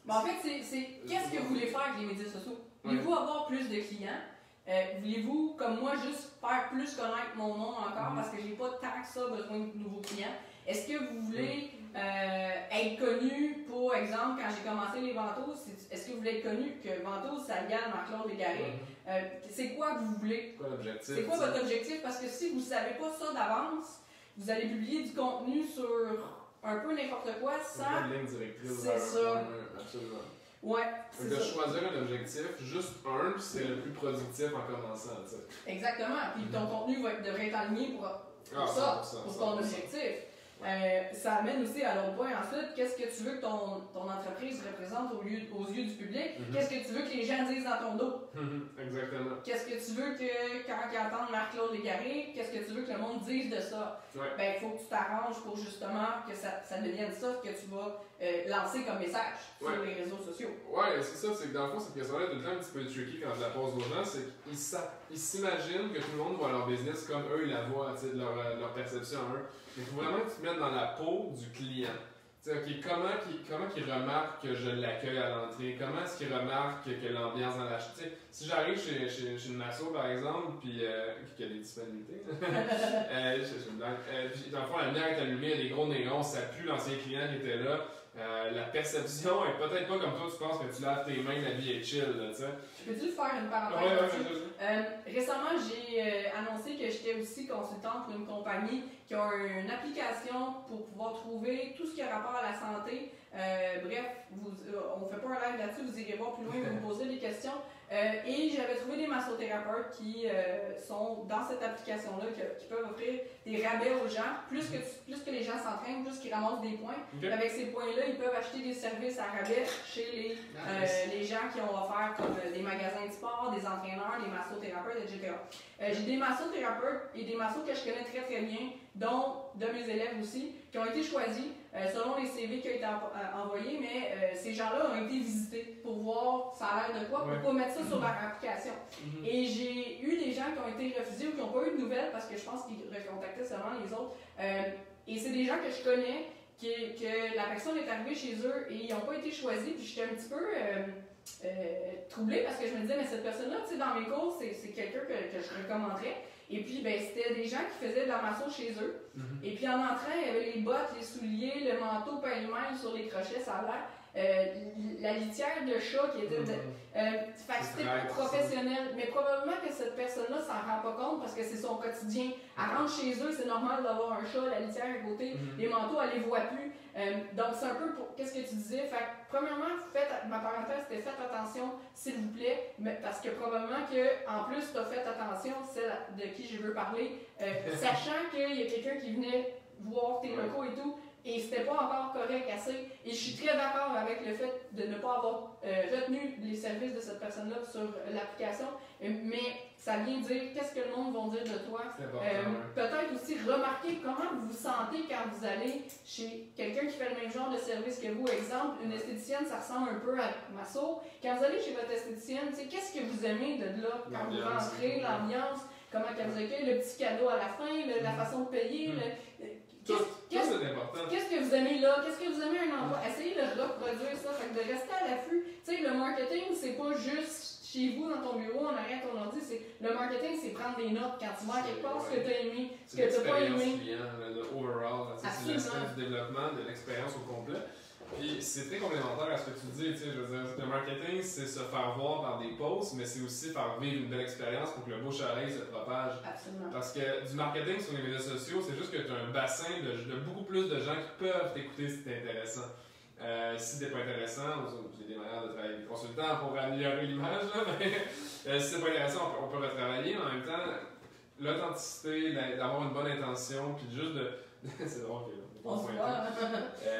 En fait, c'est qu'est-ce que vous voulez faire avec les médias sociaux? Voulez-vous avoir plus de clients? Voulez-vous, comme moi, juste faire plus connaître mon nom encore parce que j'ai pas tant que ça besoin de nouveaux clients? Est-ce que vous voulez être connu, pour exemple, quand j'ai commencé les ventouses, est-ce que vous voulez être connu que Ventouses, ça vient Marc-Claude Légaré? C'est quoi que vous voulez? C'est quoi votre objectif? Parce que si vous ne savez pas ça d'avance, vous allez publier du contenu sur un peu n'importe quoi sans... Une ligne directrice. C'est ça. Absolument. Ouais, c'est ça. De choisir un objectif, juste un, puis c'est le plus productif en commençant. T'sais. Exactement. Puis ton contenu devrait être aligné pour ton objectif. Ça amène aussi à l'autre point. Ensuite, qu'est-ce que tu veux que ton entreprise représente aux yeux du public? Qu'est-ce que tu veux que les gens disent dans ton dos? Exactement. Qu'est-ce que tu veux que, quand ils entendent Marc-Claude Légaré, qu'est-ce que tu veux que le monde dise de ça? Ben, il faut que tu t'arranges pour justement que ça devienne ça que tu vas lancer comme message sur les réseaux sociaux. Ouais, c'est ça. C'est que dans le fond, cette question-là est tout le temps un petit peu tricky quand je la pose aux gens. C'est qu'ils s'imaginent que tout le monde voit leur business comme eux, ils la voient, de leur perception à eux. Il faut vraiment que tu te mettes dans la peau du client. Okay, comment qu'il remarque que je l'accueille à l'entrée? Comment est-ce qu'il remarque que l'ambiance dans la... Si j'arrive chez une masso, par exemple, puis qu'il y a des disponibilités, puis dans le fond, la lumière est allumée, il y a des gros néons, ça pue l'ancien client qui était là. La perception est peut-être pas comme toi, tu penses que tu laves tes mains, la vie est chill. Je peux-tu faire une parenthèse? Récemment, j'ai annoncé que j'étais aussi consultante pour une compagnie qui a une application pour pouvoir trouver tout ce qui a rapport à la santé. Bref, on ne fait pas un live là-dessus, vous irez voir plus loin, vous me poserez des questions. Et j'avais trouvé des massothérapeutes qui sont dans cette application-là, qui peuvent offrir des rabais aux gens. Plus que les gens s'entraînent, plus qu'ils ramassent des points. Avec ces points-là, ils peuvent acheter des services à rabais chez les gens qui ont offert comme des magasins de sport, des entraîneurs, des massothérapeutes, etc. J'ai des massothérapeutes et des massos que je connais très très bien, dont de mes élèves aussi, qui ont été choisis selon les CV qui ont été envoyés, mais ces gens-là ont été visités pour voir ça a l'air de quoi, pour pas mettre ça sur leur application. Et j'ai eu des gens qui ont été refusés ou qui n'ont pas eu de nouvelles parce que je pense qu'ils recontactaient seulement les autres. Et c'est des gens que je connais, que la personne est arrivée chez eux et ils n'ont pas été choisis, puis j'étais un petit peu troublée parce que je me disais, mais cette personne-là, tu sais, dans mes cours, c'est quelqu'un que je recommanderais. Et puis, ben, c'était des gens qui faisaient de la masso chez eux. Et puis, en entrant, il y avait les bottes, les souliers, le manteau pêle-mêle sur les crochets, ça a l'air. La litière de chat qui était. Fait que c'était professionnel. Mais probablement que cette personne-là s'en rend pas compte parce que c'est son quotidien. Elle rentre chez eux, c'est normal d'avoir un chat, la litière à côté, les manteaux, elle les voit plus. Donc, c'est un peu pour. Qu'est-ce que tu disais? Fait que, premièrement, ma parenthèse, c'était faites attention, s'il vous plaît, parce que probablement que, en plus, tu as fait attention, celle de qui je veux parler, sachant qu'il y a quelqu'un qui venait voir tes locaux et tout. Et c'était pas encore correct assez. Et je suis très d'accord avec le fait de ne pas avoir retenu les services de cette personne-là sur l'application. Mais ça vient dire qu'est-ce que le monde va dire de toi. Peut-être aussi remarquer comment vous vous sentez quand vous allez chez quelqu'un qui fait le même genre de service que vous. Exemple, une esthéticienne, ça ressemble un peu à Masso. Quand vous allez chez votre esthéticienne, qu'est-ce que vous aimez de là quand vous rentrez, l'ambiance, comment elle vous accueille, le petit cadeau à la fin, la façon de payer. Qu'est-ce que vous aimez là? Qu'est-ce que vous aimez un endroit? Essayez de reproduire ça, fait que de rester à l'affût. Tu sais, le marketing, c'est pas juste chez vous, dans ton bureau, en arrière de ton ordi. Le marketing, c'est prendre des notes quand tu vois quelque part ce que tu as aimé, ce que tu n'as pas aimé. Client, le overall, c'est l'aspect du développement, de l'expérience au complet. Puis c'est très complémentaire à ce que tu dis, tu sais, je veux dire, le marketing, c'est se faire voir par des posts, mais c'est aussi faire vivre une belle expérience pour que le bouche à oreille se propage. Absolument. Parce que du marketing sur les médias sociaux, c'est juste que tu as un bassin de beaucoup plus de gens qui peuvent t'écouter si t'es intéressant. Si t'es pas intéressant, j'ai des manières de travailler avec des consultants pour améliorer l'image, mais si c'est pas intéressant, on peut retravailler, mais en même temps, l'authenticité, d'avoir une bonne intention, puis juste de... c'est drôle que... On se voit.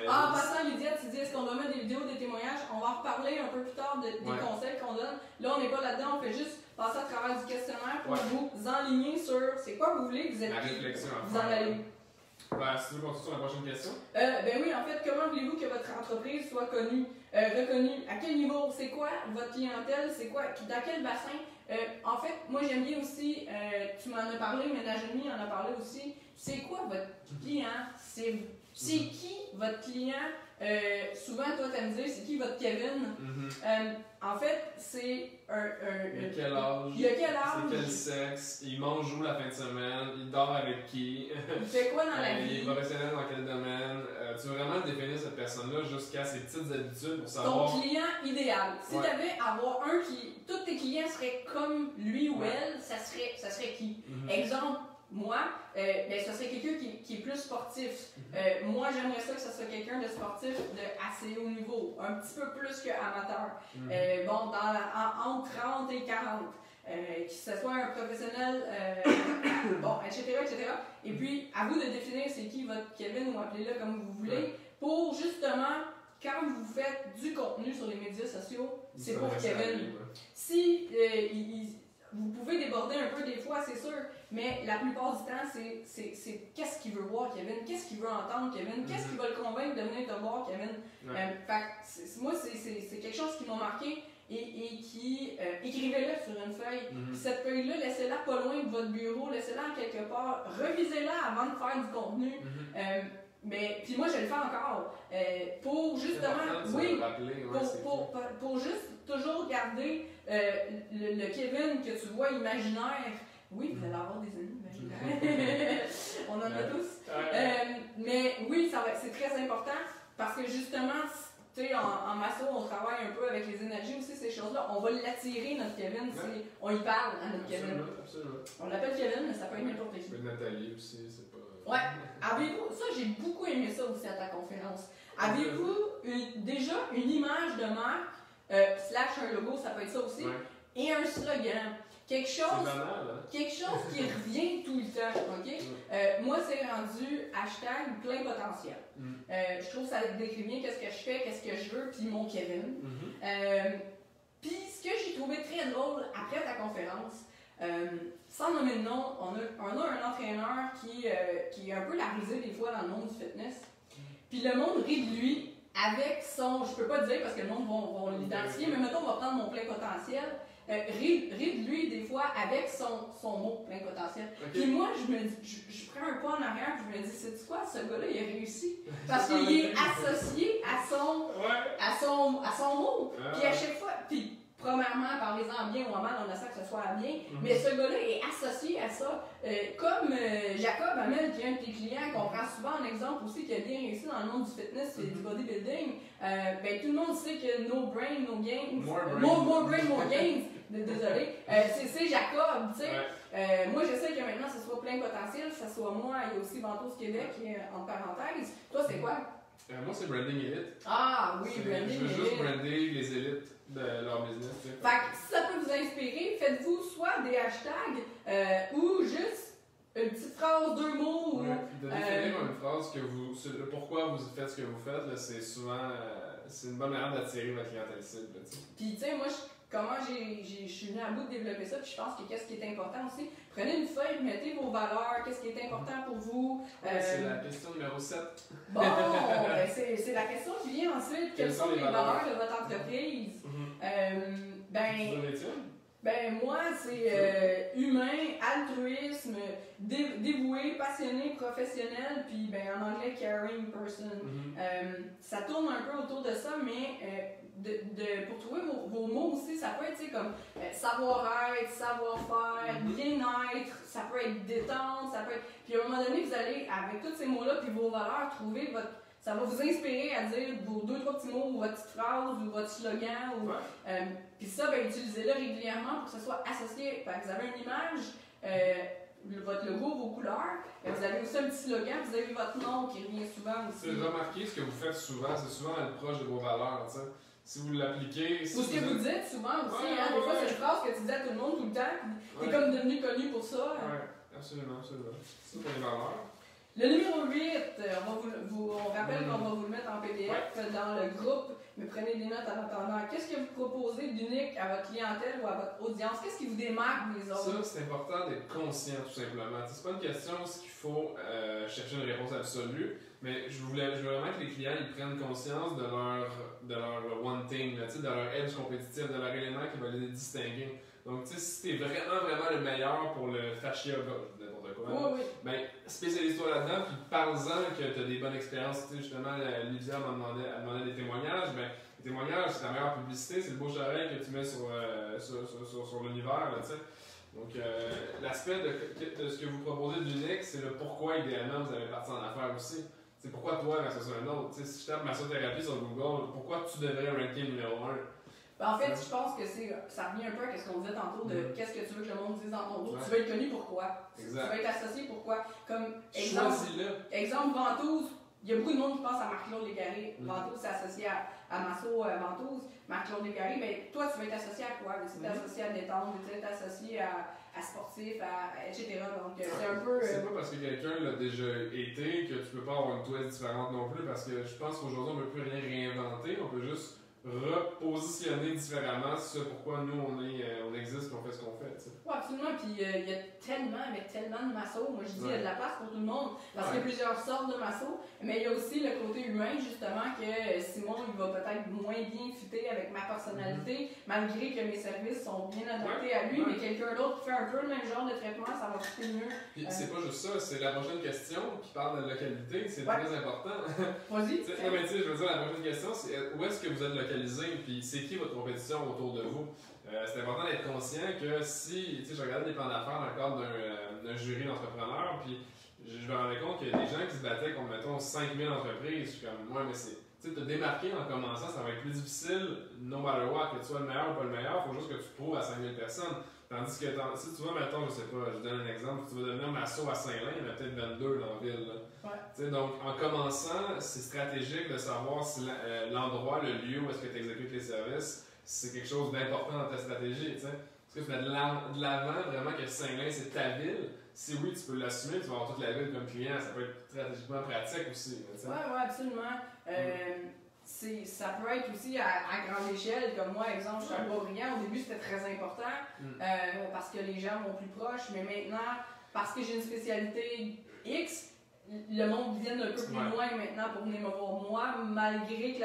En passant, Lydia, tu dis est-ce qu'on doit mettre des vidéos, des témoignages? On va en reparler un peu plus tard des conseils qu'on donne. Là, on n'est pas là-dedans, on fait juste passer à travers du questionnaire pour vous enligner sur c'est quoi vous voulez, vous êtes la réflexion vous en allez. Si tu veux continuer sur la prochaine question? Ben oui, en fait, comment voulez-vous que votre entreprise soit connue, reconnue? À quel niveau? C'est quoi votre clientèle? C'est quoi? Dans quel bassin? En fait, moi j'aime bien aussi, tu m'en as parlé, Ménagemi en a parlé aussi. C'est quoi votre client? C'est qui votre client? Souvent, toi, tu me dire, c'est qui votre Kevin? En fait, c'est il a quel âge? C'est quel sexe? Il mange où la fin de semaine? Il dort avec qui? Il fait quoi dans la vie? Il est professionnel dans quel domaine? Tu veux vraiment définir cette personne-là jusqu'à ses petites habitudes pour savoir... Ton client idéal. Si tu avais à avoir un qui... Tous tes clients seraient comme lui ou elle, ça serait qui? Exemple, moi, ça serait quelqu'un qui est plus sportif. Moi, j'aimerais ça que ce soit quelqu'un de sportif de assez haut niveau, un petit peu plus qu'amateur. Entre 30 et 40. Que ce soit un professionnel, etc. Et puis, à vous de définir c'est qui votre Kevin ou appelez-le comme vous voulez, pour justement, quand vous faites du contenu sur les médias sociaux, c'est pour Kevin. Si vous pouvez déborder un peu des fois, c'est sûr, mais la plupart du temps, c'est qu'est-ce qu'il veut voir, Kevin, qu'est-ce qu'il veut entendre, Kevin, qu'est-ce qui va le convaincre de venir te voir, Kevin. Moi, c'est quelque chose qui m'a marqué et qui écrivez-le sur une feuille. Cette feuille-là, laissez-la pas loin de votre bureau, laissez-la en quelque part, revisez-la avant de faire du contenu. Mais puis moi je le fais encore pour justement pour juste toujours garder le Kevin que tu vois imaginaire. Oui, vous allez avoir des amis imaginaires. On en a tous. Mais oui, c'est très important parce que justement, tu sais, en masso, on travaille un peu avec les énergies aussi, ces choses-là. On va l'attirer, notre Kevin. On y parle à notre Kevin. Absolument. On l'appelle Kevin, mais ça peut être n'importe qui. Nathalie aussi, c'est pas... Ouais. Avez-vous, ça j'ai beaucoup aimé ça aussi à ta conférence. Avez-vous déjà une image de marque, / un logo, ça peut être ça aussi, et un slogan. Quelque chose qui revient tout le temps, ok? Moi, c'est rendu hashtag plein potentiel. Je trouve que ça décrit bien qu'est-ce que je fais, qu'est-ce que je veux, puis mon Kevin. Puis ce que j'ai trouvé très drôle après ta conférence, sans nommer de nom, on a un entraîneur qui est un peu la risée des fois dans le monde du fitness. Puis le monde rit de lui avec son, je peux pas dire parce que le monde va l'identifier, mais mettons on va prendre mon plein potentiel. Rit de lui des fois avec son mot plein potentiel. Puis moi, je prends un pas en arrière et je me dis, sais-tu quoi, ce gars-là, il a réussi. Parce qu'il est associé à son mot. Puis à chaque fois, puis premièrement, parlez-en bien ou en mal, on essaie que ce soit bien, mais ce gars-là est associé à ça. Comme Jacob Hamel, qui est un de tes clients, qu'on prend souvent en exemple aussi, qui a bien réussi dans le monde du fitness et du bodybuilding, ben, tout le monde sait que no brain, no gains. More brain, more gains. Désolé. C'est Jacob, tu sais. Moi, j'essaie que maintenant, ce soit plein potentiel, que ce soit moi, il y a aussi Ventouse Québec, entre parenthèses. Toi, c'est quoi? Moi, c'est Branding Elite. Ah oui, Branding Elite. Je veux juste brander les élites de leur business. Fait que si ça peut vous inspirer, faites-vous soit des hashtags ou juste une petite phrase, 2 mots. Définir une phrase que pourquoi vous faites ce que vous faites, c'est souvent c'est une bonne manière d'attirer votre clientèle cible. Puis tu sais, moi, comment je suis venue à bout de développer ça, puis je pense que qu'est-ce qui est important aussi, prenez une feuille, mettez vos valeurs, qu'est-ce qui est important pour vous. C'est la question numéro 7. Bon, ben c'est la question qui vient ensuite. Quelles sont les valeurs de votre entreprise? Ben moi, c'est humain, altruisme, dévoué, passionné, professionnel, puis ben en anglais, caring person. Ça tourne un peu autour de ça, mais pour trouver vos mots aussi, ça peut être comme savoir-être, savoir-faire, bien-être, ça peut être détente, ça peut être... Puis à un moment donné, vous allez, avec tous ces mots-là, puis vos valeurs, trouver votre... Ça va vous inspirer à dire vos 2-3 petits mots, ou votre petite phrase, ou votre slogan. Puis ça, ben, utilisez-le régulièrement pour que ce soit associé. Vous avez une image, votre logo, vos couleurs. Vous avez aussi un petit slogan, vous avez votre nom qui revient souvent aussi. Remarquez ce que vous faites souvent, c'est souvent être proche de vos valeurs. T'sais. Si vous l'appliquez... Ou ce que vous dites souvent aussi. Des fois, c'est une phrase que tu dis à tout le monde tout le temps. Tu es comme devenu connu pour ça. Oui, absolument. C'est pour les valeurs. Le numéro 8, on rappelle qu'on va vous le mettre en PDF dans le groupe, mais prenez des notes en attendant. Qu'est-ce que vous proposez d'unique à votre clientèle ou à votre audience? Qu'est-ce qui vous démarque des autres? Ça, c'est important d'être conscient, tout simplement. C'est pas une question où il faut chercher une réponse absolue, mais je veux vraiment que les clients ils prennent conscience de leur one thing, de leur edge compétitif, de leur élément qui va les distinguer. Donc, si tu es vraiment le meilleur pour le fascia gauche, n'importe quoi, ben, spécialise-toi là-dedans, puis parle-en que tu as des bonnes expériences. Justement, Lydia m'a demandé des témoignages. Ben, les témoignages, c'est la meilleure publicité, c'est le bouche-oreille que tu mets sur l'univers. Donc, l'aspect de ce que vous proposez d'unique, c'est le pourquoi, idéalement, vous avez parti en affaires aussi. C'est pourquoi toi versus un autre. Si je tape massothérapie sur Google, pourquoi tu devrais ranker numéro 1? En fait, je pense que ça revient un peu à ce qu'on disait tantôt de qu'est-ce que tu veux que le monde dise dans ton dos. Tu veux être connu pourquoi? Exact. Tu veux être associé pourquoi? Comme exemple Ventouse, il y a beaucoup de monde qui pense à Marc-Claude Légaré. Ventouse, c'est associé à Masso Ventouse. Marc-Claude Légaré, ben toi, tu veux être associé à quoi? Tu veux être associé à détente, tu veux être associé à sportif, etc. Donc, c'est un peu... C'est pas parce que quelqu'un l'a déjà été que tu peux pas avoir une twist différente non plus, parce que je pense qu'aujourd'hui, on ne peut plus rien réinventer, on peut juste repositionner différemment ce pourquoi nous on existe et on fait ce qu'on fait. Oui, absolument. Puis il y a tellement de massos. Moi je dis il y a de la place pour tout le monde parce qu'il y a plusieurs sortes de massos. Mais il y a aussi le côté humain, justement, que Simon il va peut-être moins bien fitter avec ma personnalité, malgré que mes services sont bien adaptés à lui, mais quelqu'un d'autre qui fait un peu le même genre de traitement, ça va fitter mieux. Puis c'est pas juste ça, c'est la prochaine question qui parle de localité, c'est très important. Vas-y. Non, mais je veux dire, la prochaine question, c'est où est-ce que vous êtes localisé, puis c'est qui votre compétition autour de vous? C'est important d'être conscient que si, je regardais des plans d'affaires dans le cadre d'un jury d'entrepreneurs, puis je me rendais compte qu'il y a des gens qui se battaient contre, mettons, 5000 entreprises. Je suis comme, moi, mais c'est. Tu sais, te démarquer en commençant, ça va être plus difficile, no matter what, que tu sois le meilleur ou pas le meilleur, il faut juste que tu prouves à 5000 personnes. Tandis que si tu vois, mettons, je sais pas, je donne un exemple, si tu vas devenir masso à Saint-Lin, il y en a peut-être 22 dans la ville. Là. Donc, en commençant, c'est stratégique de savoir si l'endroit, le lieu où est-ce que tu exécutes les services c'est quelque chose d'important dans ta stratégie, tu sais. Est-ce que tu mets de l'avant vraiment que Saint-Lin, c'est ta ville? Si oui, tu peux l'assumer, tu vas avoir toute la ville comme client, ça peut être stratégiquement pratique aussi. Oui, absolument. Ça peut être aussi à grande échelle, comme moi, exemple, je suis à Boisbriand. Au début, c'était très important parce que les gens vont plus proches, mais maintenant, parce que j'ai une spécialité X, le monde vient un peu plus loin maintenant pour venir me voir moi, malgré que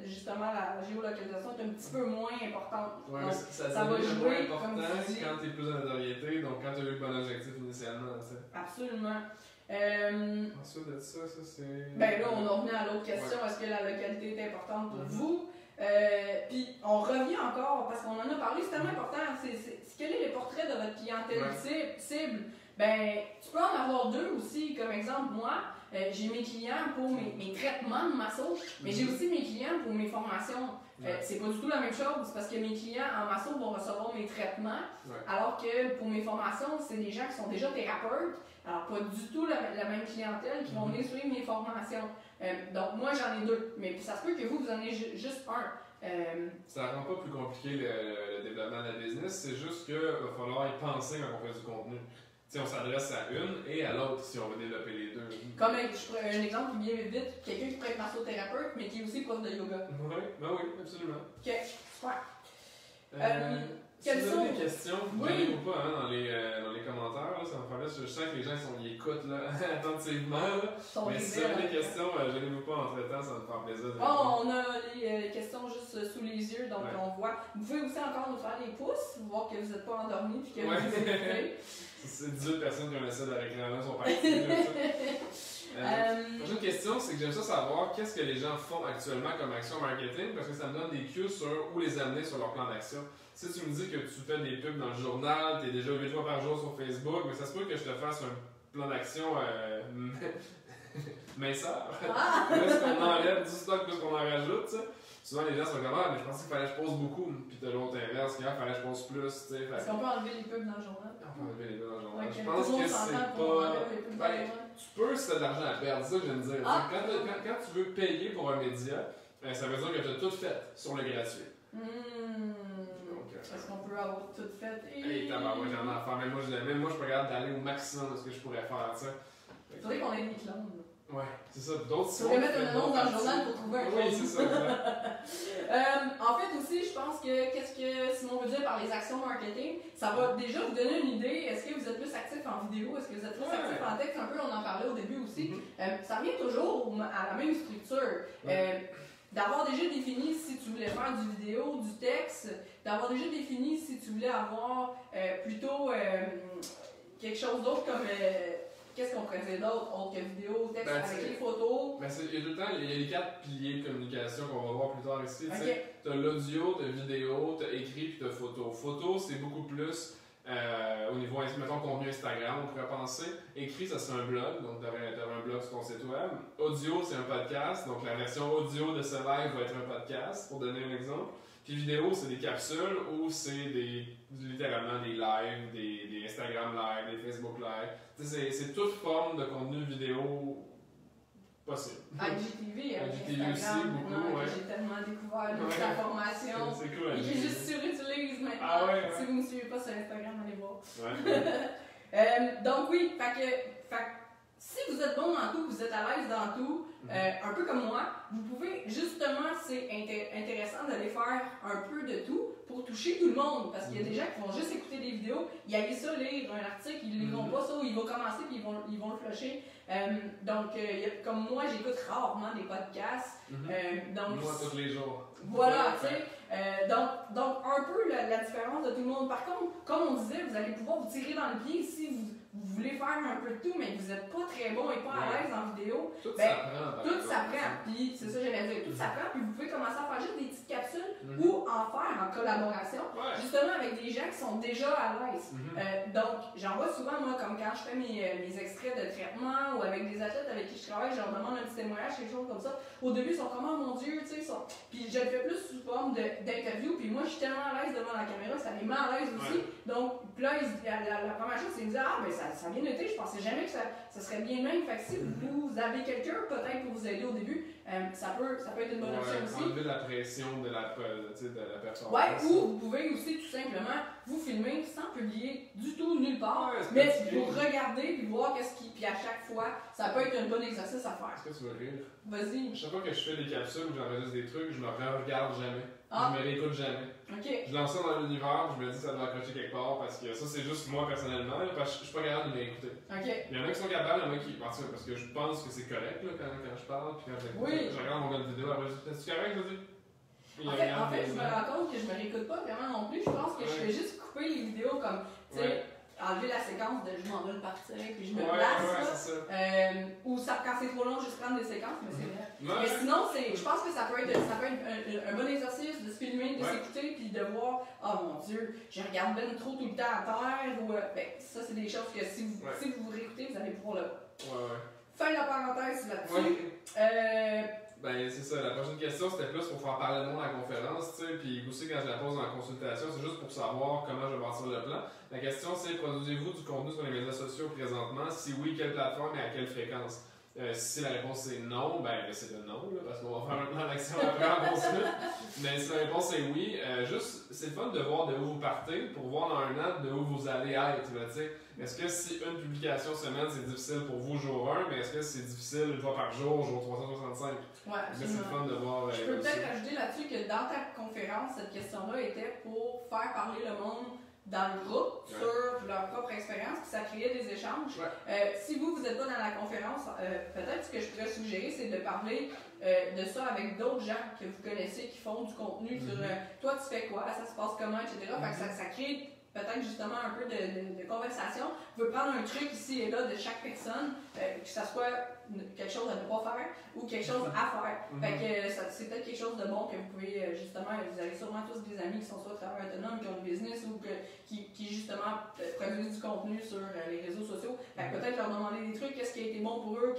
justement la géolocalisation est un petit peu moins importante. Oui, mais ça va jouer moins important quand tu es plus de notoriété, donc quand tu as eu le bon objectif initialement. T'sais. Absolument. Ensuite de ça c'est. Ben là, on en revient à l'autre question. Est-ce que la localité est importante pour vous? Puis on revient encore, parce qu'on en a parlé, c'est tellement important. Quel est le portrait de votre clientèle cible? Ben, tu peux en avoir deux aussi. Comme exemple, moi, j'ai mes clients pour mes traitements de masso, mais j'ai aussi mes clients pour mes formations. C'est pas du tout la même chose, parce que mes clients en masso vont recevoir mes traitements, alors que pour mes formations, c'est des gens qui sont déjà thérapeutes. Alors, pas du tout la même clientèle qui vont venir suivre mes formations. Donc, moi, j'en ai deux. Mais ça se peut que vous en ayez juste un. Ça rend pas plus compliqué le développement de la business, c'est juste qu'il va falloir y penser quand on fait du contenu. T'sais, on s'adresse à une et à l'autre si on veut développer les deux. Comme un exemple qui vient vite, quelqu'un qui pourrait être massothérapeute, mais qui est aussi prof de yoga. Oui, ben oui, absolument. Ok, super. Si vous avez des questions, gênez-vous pas dans les commentaires, là, ça me fait plaisir. Je sens que les gens ils écoutent là, attentivement. Là. Mais si vous avez des questions, gênez-vous pas entre-temps, ça me fait plaisir. On a les questions juste sous les yeux, donc on voit. Vous pouvez aussi encore nous faire des pouces, voir que vous n'êtes pas endormis et que vous écoutez. C'est 18 personnes qui ont laissé leur écran là, sont parties. Prochaine question, c'est que j'aime ça savoir qu'est-ce que les gens font actuellement comme action marketing, parce que ça me donne des cues sur où les amener sur leur plan d'action. Si tu me dis que tu fais des pubs dans le journal, tu es déjà 8 fois par jour sur Facebook, mais ça se peut que je te fasse un plan d'action minceur. Est-ce qu'on enlève du stock plus qu'on en rajoute, t'sais? Souvent les gens sont comme mais je pensais qu'il fallait que je pose beaucoup, puis de l'autre inverse, qu'il fallait que je pose plus. Est-ce qu'on peut enlever les pubs dans le journal? On peut enlever les pubs dans le journal. Okay. Je pense que c'est pas. Tu peux si tu as de l'argent à perdre, ça je viens de dire. Quand tu veux payer pour un média, ça veut dire que tu as tout fait sur le gratuit. Est-ce qu'on peut avoir tout fait? Et j'en ai à faire. Même moi, je regarde d'aller au maximum de ce que je pourrais faire. Il faudrait qu'on ait des clones. Ouais, c'est ça. D'autres il faudrait mettre une annonce dans le journal pour trouver un clone. Oui, c'est ça. En fait, aussi, je pense que qu'est-ce que Simon veut dire par les actions marketing, ça va déjà vous donner une idée. Est-ce que vous êtes plus actif en vidéo? Est-ce que vous êtes plus actif en texte? Un peu, on en parlait au début aussi. Ça revient toujours à la même structure. D'avoir déjà défini si tu voulais faire du vidéo, du texte, d'avoir déjà défini si tu voulais avoir plutôt quelque chose d'autre comme qu'est-ce qu'on pourrait dire d'autre, autre que vidéo, texte avec les photos. Il y a tout le temps les 4 piliers de communication qu'on va voir plus tard ici. Tu as l'audio, tu as vidéo, tu as écrit puis tu as photo. Photo, c'est beaucoup plus au niveau, mettons, contenu Instagram, on pourrait penser. Écrit, ça serait un blog, donc tu aurais un blog sur ton site web. Audio, c'est un podcast, donc la version audio de ce live va être un podcast, pour donner un exemple. Puis vidéo, c'est des capsules ou c'est littéralement des lives, des Instagram live, des Facebook live. C'est toute forme de contenu vidéo possible. IGTV, IGTV aussi, beaucoup, j'ai tellement découvert toute la formation. C'est cool. Et que je surutilise maintenant. Ah ouais. Si vous ne me suivez pas sur Instagram, allez voir. Ouais. Donc oui, si vous êtes bon dans tout, vous êtes à l'aise dans tout, un peu comme moi, vous pouvez justement, c'est intéressant d'aller faire un peu de tout pour toucher tout le monde. Parce qu'il y a des gens qui vont juste écouter des vidéos, ils aiment ça lire un article, ils ne liront pas ça, ou ils vont commencer puis ils vont le flusher. Donc, comme moi, j'écoute rarement des podcasts. Donc, moi, tous les jours. Voilà, tu sais. Donc, un peu la différence de tout le monde. Par contre, comme on disait, vous allez pouvoir vous tirer dans le pied si vous voulez faire un peu de tout, mais que vous n'êtes pas très bon et pas à l'aise en vidéo. Tout s'apprend. Tout s'apprend. Puis, c'est ça que j'allais dire. Tout s'apprend. Puis, vous pouvez commencer à faire juste des petites capsules ou en faire en collaboration, justement avec des gens qui sont déjà à l'aise. Donc, j'en vois souvent, moi, comme quand je fais mes extraits de traitement ou avec des athlètes avec qui je travaille, je leur demande un petit témoignage, quelque chose comme ça. Au début, ils sont comme, oh mon Dieu, tu sais, puis je le fais plus sous forme d'interview, puis moi, je suis tellement à l'aise devant la caméra, ça les met à l'aise aussi. Donc, puis là, la première chose, c'est de dire, ben ça a bien été, je pensais jamais que ça serait bien de même. Fait que si vous avez quelqu'un, peut-être pour vous aider au début, ça peut être une bonne option aussi. Enlever la pression de de la performance. Ouais, ou vous pouvez aussi tout simplement vous filmer sans publier du tout nulle part, ouais, mais vous regarder puis voir qu'est-ce qui. Puis à chaque fois, ça peut être un bon exercice à faire. Est-ce que tu veux rire? Vas-y. Chaque fois que je fais des capsules ou j'enregistre des trucs, je me regarde jamais. Ah. Je me réécoute jamais. Ok. Je lance ça dans l'univers, je me dis que ça doit accrocher quelque part parce que ça c'est juste moi personnellement, là, parce que je suis pas capable de m'écouter. Ok. Il y en a qui sont capables, il y en a qui. En tout cas, parce que je pense que c'est correct là, quand je parle, puis quand je regarde mon gars de vidéo, après je dis c'est correct, je dis. En fait, je me rends compte que je me réécoute pas vraiment non plus. Je pense que je fais juste couper les vidéos comme, tu sais, enlever la séquence de je m'en vais le partir, puis je me place là. Ou ça, quand c'est trop long, juste prendre des séquences, mais c'est vrai. Mais sinon, je pense que ça peut être un bon exercice de se filmer, de s'écouter, puis de voir, oh mon Dieu, je regarde ben trop tout le temps à terre, ou ben, ça, c'est des choses que si vous vous réécoutez, vous allez pouvoir le. Fin de la parenthèse là-dessus. Ben, c'est ça. La prochaine question, c'était plus pour faire parler de moi à la conférence, tu sais, puis aussi quand je la pose en consultation, c'est juste pour savoir comment je vais bâtir le plan. La question, c'est produisez-vous du contenu sur les médias sociaux présentement? Si oui, quelle plateforme et à quelle fréquence? Si la réponse est non, ben c'est le non, là, parce qu'on va faire un plan d'action après ensuite. Mais si la réponse est oui, juste, c'est le fun de voir de où vous partez pour voir dans un an de où vous allez être. Tu sais. Est-ce que si une publication semaine c'est difficile pour vous jour 1, mais est-ce que c'est difficile une fois par jour 365? Ouais, c'est le fun de voir. Je peux peut-être ajouter là-dessus que dans ta conférence, cette question-là était pour faire parler le monde dans le groupe sur leur propre expérience, puis ça créait des échanges. Si vous n'êtes pas dans la conférence, peut-être ce que je pourrais suggérer, c'est de parler de ça avec d'autres gens que vous connaissez qui font du contenu sur toi tu fais quoi, ça se passe comment, etc. Fait que ça crée peut-être justement un peu de conversation. Vous pouvez prendre un truc ici et là de chaque personne, que ça soit quelque chose à ne pas faire ou quelque chose à faire. Fait que c'est peut-être quelque chose de bon que vous pouvez justement, vous avez sûrement tous des amis qui sont soit travailleurs autonomes, qui ont un business ou qui justement produisent du contenu sur les réseaux sociaux. Fait que peut-être leur demander des trucs, qu'est-ce qui a été bon pour eux,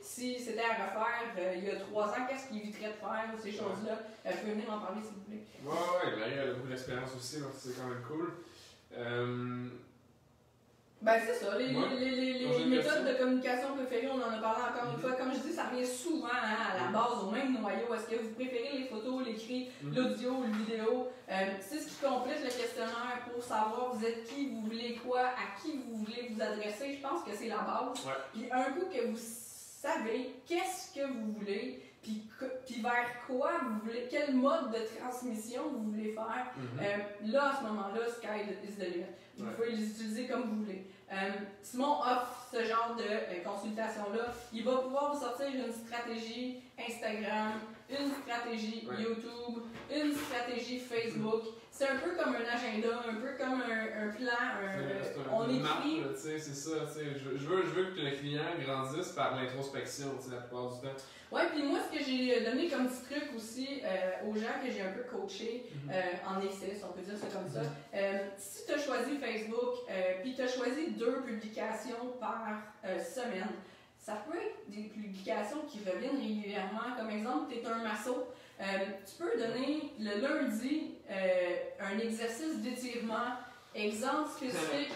si c'était à refaire il y a 3 ans, qu'est-ce qu'ils éviteraient de faire, ces choses-là. Vous pouvez venir m'en parler s'il vous plaît. Marie elle a beaucoup d'expérience aussi, donc c'est quand même cool. Ben c'est ça, les méthodes de communication préférées, on en a parlé encore une fois. Comme je dis, ça revient souvent à la base, au même noyau. Est-ce que vous préférez les photos, l'écrit, l'audio, la vidéo? C'est ce qui complète le questionnaire pour savoir vous êtes qui, vous voulez quoi, à qui vous voulez vous adresser. Je pense que c'est la base. Puis un coup que vous savez qu'est-ce que vous voulez, puis vers quoi vous voulez, quel mode de transmission vous voulez faire, là, à ce moment-là, sky is the limit. Vous pouvez les utiliser comme vous voulez. Simon offre ce genre de consultation-là. Il va pouvoir vous sortir une stratégie Instagram, une stratégie YouTube, une stratégie Facebook. C'est un peu comme un agenda, un peu comme un plan. On écrit. C'est ça. Je veux que le client grandisse par l'introspection la plupart du temps. Ouais, puis moi, ce que j'ai donné comme petit truc aussi aux gens que j'ai un peu coachés en essai, si on peut dire ça comme ça, si tu as choisi Facebook, puis tu as choisi 2 publications par semaine, ça peut être des publications qui reviennent régulièrement. Comme exemple, tu es un masso, tu peux donner le lundi un exercice d'étirement. Exemple spécifique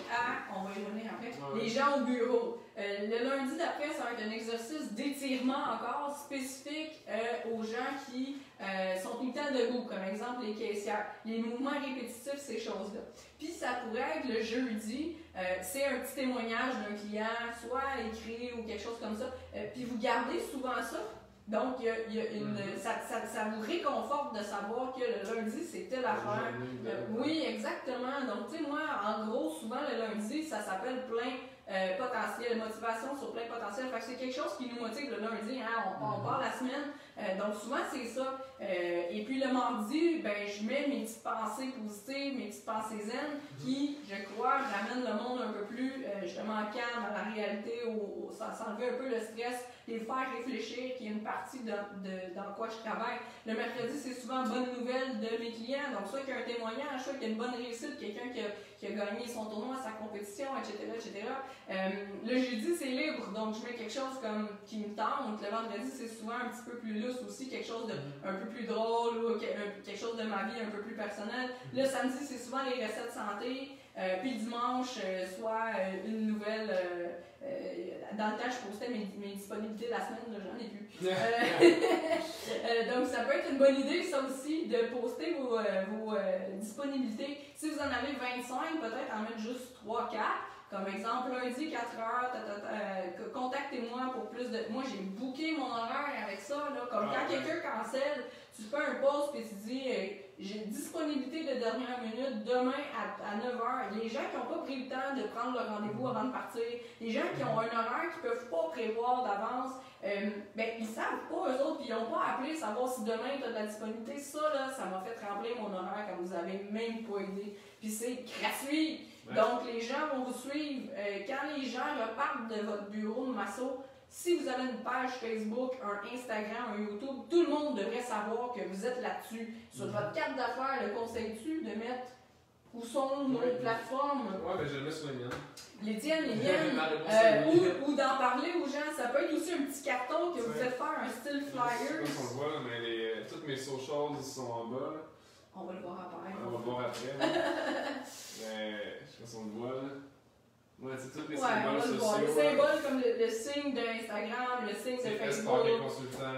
on va y revenir après, les gens au bureau. Le lundi d'après, ça va être un exercice d'étirement encore spécifique aux gens qui sont tout le temps debout, comme exemple les caissières. Les mouvements répétitifs, ces choses-là. Puis ça pourrait être le jeudi, c'est un petit témoignage d'un client, soit écrit ou quelque chose comme ça. Puis vous gardez souvent ça. Donc, ça vous réconforte de savoir que le lundi, c'est telle affaire. Oui, exactement. Donc, tu sais, moi, en gros, souvent, le lundi, ça s'appelle plein potentiel, motivation sur plein potentiel. Fait que c'est quelque chose qui nous motive le lundi. Hein? On part la semaine. Donc, souvent, c'est ça. Et puis, le mardi, ben, je mets mes petites pensées positives, mes petites pensées zen qui, je crois, ramènent le monde un peu plus, justement, calme à la réalité, s'enlever un peu le stress, les faire réfléchir, qu'il y a une partie dans quoi je travaille. Le mercredi, c'est souvent bonne nouvelle de mes clients. Donc, soit qu'il y a un témoignage, soit qu'il y a une bonne réussite, quelqu'un qui a gagné son tournoi, sa compétition, etc. Le jeudi, c'est libre. Donc, je mets quelque chose comme qui me tente. Le vendredi, c'est souvent un petit peu plus lousse aussi, quelque chose de un peu plus drôle ou quelque chose de ma vie un peu plus personnel. Le samedi, c'est souvent les recettes santé. Puis le dimanche, soit une nouvelle dans le temps, je postais mes disponibilités la semaine, là, j'en ai plus. Donc, ça peut être une bonne idée, ça aussi, de poster vos disponibilités. Si vous en avez 25, peut-être en mettre juste 3-4. Comme exemple, lundi, 4h, contactez-moi pour plus de... Moi, j'ai booké mon horaire avec ça, là. Comme quand quelqu'un cancelle, tu fais un post et tu dis j'ai disponibilité de dernière minute demain à 9h. Les gens qui n'ont pas pris le temps de prendre le rendez-vous avant de partir, les gens qui ont un horaire qu'ils ne peuvent pas prévoir d'avance, ben, ils ne savent pas, eux autres, puis ils n'ont pas appelé savoir si demain tu as de la disponibilité. Ça, là, ça m'a fait remplir mon horaire quand vous n'avez même pas aidé. Puis c'est gratuit. Ouais. Donc, les gens vont vous suivre. Quand les gens repartent de votre bureau de Masso, si vous avez une page Facebook, un Instagram, un YouTube, tout le monde devrait savoir que vous êtes là-dessus. Sur votre carte d'affaires, le conseilles-tu de mettre où sont nos plateformes? Oui, ben je le mets sur les miennes. Les tiennes, les miennes. Ou d'en parler aux gens. Ça peut être aussi un petit carton que vous faites faire, un style flyer. Je sais pas si on le voit, là, mais toutes mes socials sont en bas. Là. On va le voir après. On va le voir après. Mais je sais pas si on le voit. Là. Ouais, c'est tous les symboles sociaux. Les symboles comme le signe d'Instagram, le signe de Facebook.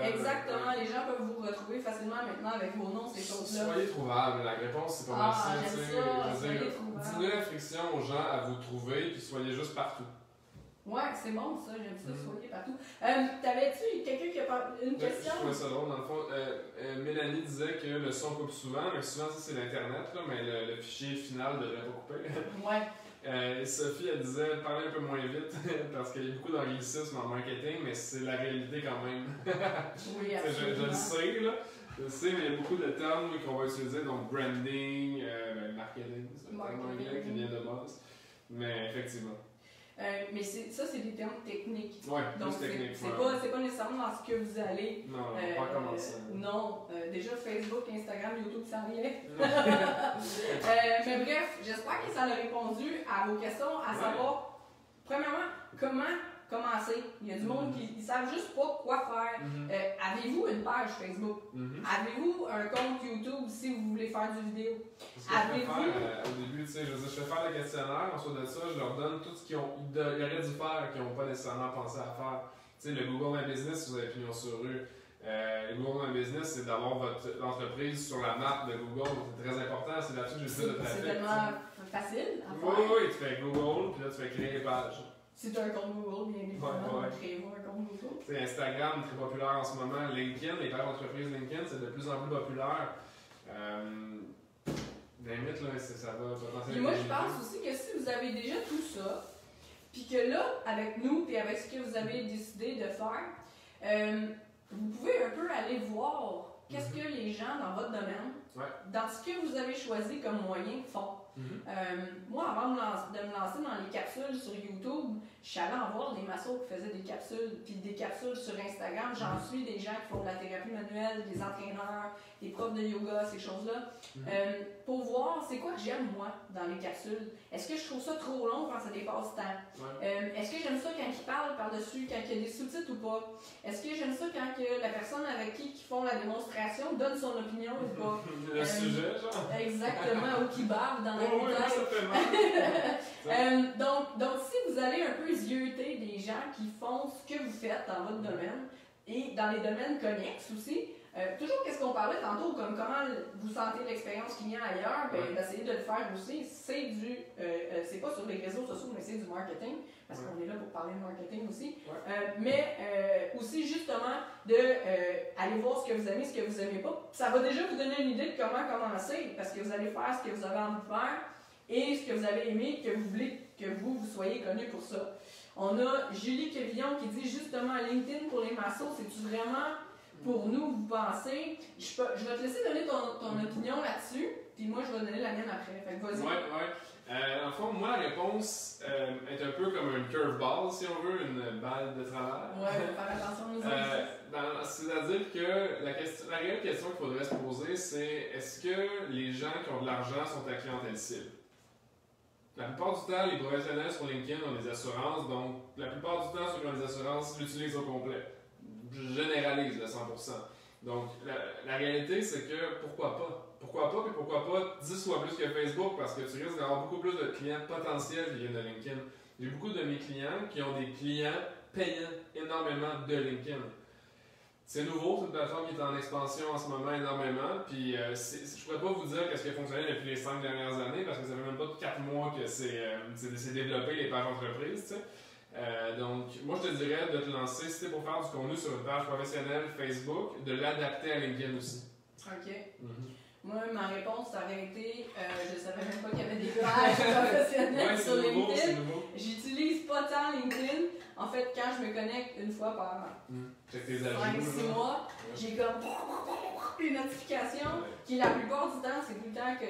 Exactement, les gens peuvent vous retrouver facilement maintenant avec vos noms, ces choses-là. Soyez trouvables, la réponse c'est pas mal ça. Soyez trouvables. Diminuez la friction aux gens à vous trouver, puis soyez juste partout. Ouais, c'est bon ça, j'aime ça, soyez partout. T'avais-tu quelqu'un qui a une question? Je trouvais ça drôle, dans le fond. Mélanie disait que le son coupe souvent, mais souvent ça c'est l'Internet, là, mais le fichier final devrait pas couper. Ouais. Sophie, elle disait parler un peu moins vite parce qu'il y a beaucoup d'anglicisme en marketing, mais c'est la réalité quand même. Oui, absolument. Je le sais, là. Je sais, mais il y a beaucoup de termes qu'on va utiliser, donc branding, marketing, c'est un terme anglais qui vient de base. Mais effectivement. Mais ça, c'est des termes techniques. Oui, donc plus technique. C'est pas nécessairement dans ce que vous allez. Non, pas commencer. Non, déjà Facebook, Instagram, YouTube, ça vient. Mais bref, j'espère que ça a répondu à vos questions, à savoir, premièrement, comment commencer. Il y a du monde qui ne savent juste pas quoi faire. Avez-vous une page Facebook? Avez-vous un compte YouTube si vous voulez faire du vidéo? Avez-vous... au début, tu sais, je fais faire le questionnaire, ensuite de ça, je leur donne tout ce qu'ils auraient dû faire et qu'ils n'ont pas nécessairement pensé à faire. Tu sais, le Google My Business, si vous avez pignon sur rue. Le Google My Business, c'est d'avoir votre entreprise sur la map de Google. C'est très important, c'est là-dessus que j'ai plus de trafic. C'est tellement facile à faire. Oui, tu fais Google, puis là, tu fais créer les pages. Si tu as un compte Google, bien évidemment, créez-vous un compte Google. T'sais, Instagram, très populaire en ce moment. LinkedIn, les pages d'entreprise LinkedIn, c'est de plus en plus populaire. Limite, là, ça va potentiellement. Et moi, je pense aussi que si vous avez déjà tout ça, puis que là, avec nous, puis avec ce que vous avez décidé de faire, vous pouvez un peu aller voir qu'est-ce que les gens dans votre domaine, dans ce que vous avez choisi comme moyen, font. Moi, avant de me lancer dans les capsules sur YouTube, je suis allée en voir des massos qui faisaient des capsules, puis des capsules sur Instagram. J'en suis des gens qui font de la thérapie manuelle, des entraîneurs, des profs de yoga, ces choses-là, pour voir c'est quoi que j'aime moi dans les capsules. Est-ce que je trouve ça trop long quand ça dépasse temps? Est-ce que j'aime ça quand ils parlent par-dessus, quand il y a des sous-titres ou pas? Est-ce que j'aime ça quand la personne avec qui font la démonstration donne son opinion ou pas? Le sujet, genre? Exactement, ou qui bave dans la donc, si vous allez un peu zioter des gens qui font ce que vous faites dans votre domaine et dans les domaines connexes aussi, toujours qu'est-ce qu'on parlait tantôt, comme comment vous sentez l'expérience client ailleurs, d'essayer de le faire aussi, c'est pas sur les réseaux sociaux, mais c'est du marketing, parce qu'on est là pour parler de marketing aussi, mais aussi justement aller voir ce que vous aimez, ce que vous aimez pas. Ça va déjà vous donner une idée de comment commencer, parce que vous allez faire ce que vous avez envie de faire et ce que vous avez aimé, que vous voulez que vous soyez connu pour ça. On a Julie Quevillon qui dit justement LinkedIn pour les massos, c'est-tu vraiment pour nous, vous pensez? Je vais te laisser donner ton opinion là-dessus, puis moi je vais donner la mienne après. Fait que vas-y. En fond, moi, la réponse est un peu comme une curveball, si on veut, une balle de travers. Faire attention aux autres. C'est-à-dire que la réelle question qu'il faudrait se poser, c'est est-ce que les gens qui ont de l'argent sont ta clientèle cible? La plupart du temps, les professionnels sur LinkedIn ont des assurances, donc la plupart du temps, ceux qui ont des assurances l'utilisent au complet. Je généralise le 100%. Donc, la réalité, c'est que pourquoi pas? Pourquoi pas? Puis pourquoi pas 10 fois plus que Facebook? Parce que tu risques d'avoir beaucoup plus de clients potentiels qui viennent de LinkedIn. J'ai beaucoup de mes clients qui ont des clients payant énormément de LinkedIn. C'est nouveau, c'est une plateforme qui est en expansion en ce moment énormément. Puis je ne pourrais pas vous dire qu'est-ce qui a fonctionné depuis les 5 dernières années parce que ça fait même pas 4 mois que c'est développé les pages entreprises. Tu sais. Donc, moi je te dirais de te lancer, si c'est pour faire du contenu sur une page professionnelle Facebook, de l'adapter à LinkedIn aussi. OK. Moi, ma réponse, ça aurait été je ne savais même pas qu'il y avait des pages professionnelles sur LinkedIn. J'utilise pas tant LinkedIn. En fait, quand je me connecte une fois par 5-6 mois, j'ai comme une notification qui, la plupart du temps, c'est tout le temps que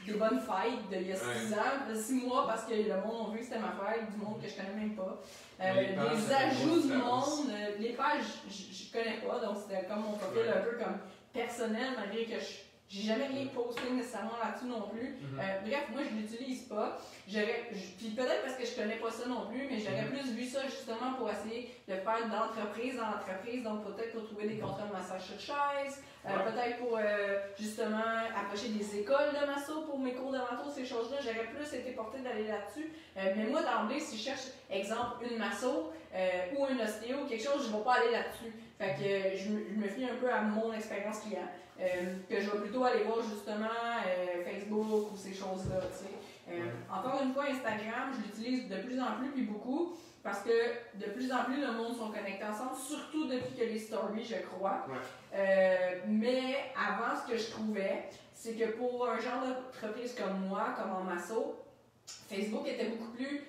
des bonnes fêtes d'il y a 6 ans, 6 mois, parce que le monde a vu que c'était ma fête, du monde que je connais même pas. Des ajouts du monde, les pages, je connais pas, donc c'était comme mon profil un peu comme personnel, malgré que j'ai jamais rien posté nécessairement là-dessus non plus. Bref, moi je l'utilise pas. Puis peut-être parce que je connais pas ça non plus, mais j'aurais plus vu ça justement pour essayer de faire d'entreprise dans l'entreprise, donc peut-être pour trouver des contrats de massage sur chaise, peut-être pour justement approcher des écoles de masso pour mes cours de masso, ces choses-là. J'aurais plus été portée d'aller là-dessus. Mais moi d'emblée, si je cherche, exemple, une masso ou un ostéo ou quelque chose, je vais pas aller là-dessus. Fait que je me fie un peu à mon expérience client. Que je vais plutôt aller voir justement Facebook ou ces choses-là. Encore une fois, Instagram, je l'utilise de plus en plus puis beaucoup parce que de plus en plus le monde sont connectés ensemble, surtout depuis que les stories, je crois. Mais avant, ce que je trouvais, c'est que pour un genre d'entreprise comme moi, comme en masso, Facebook était beaucoup plus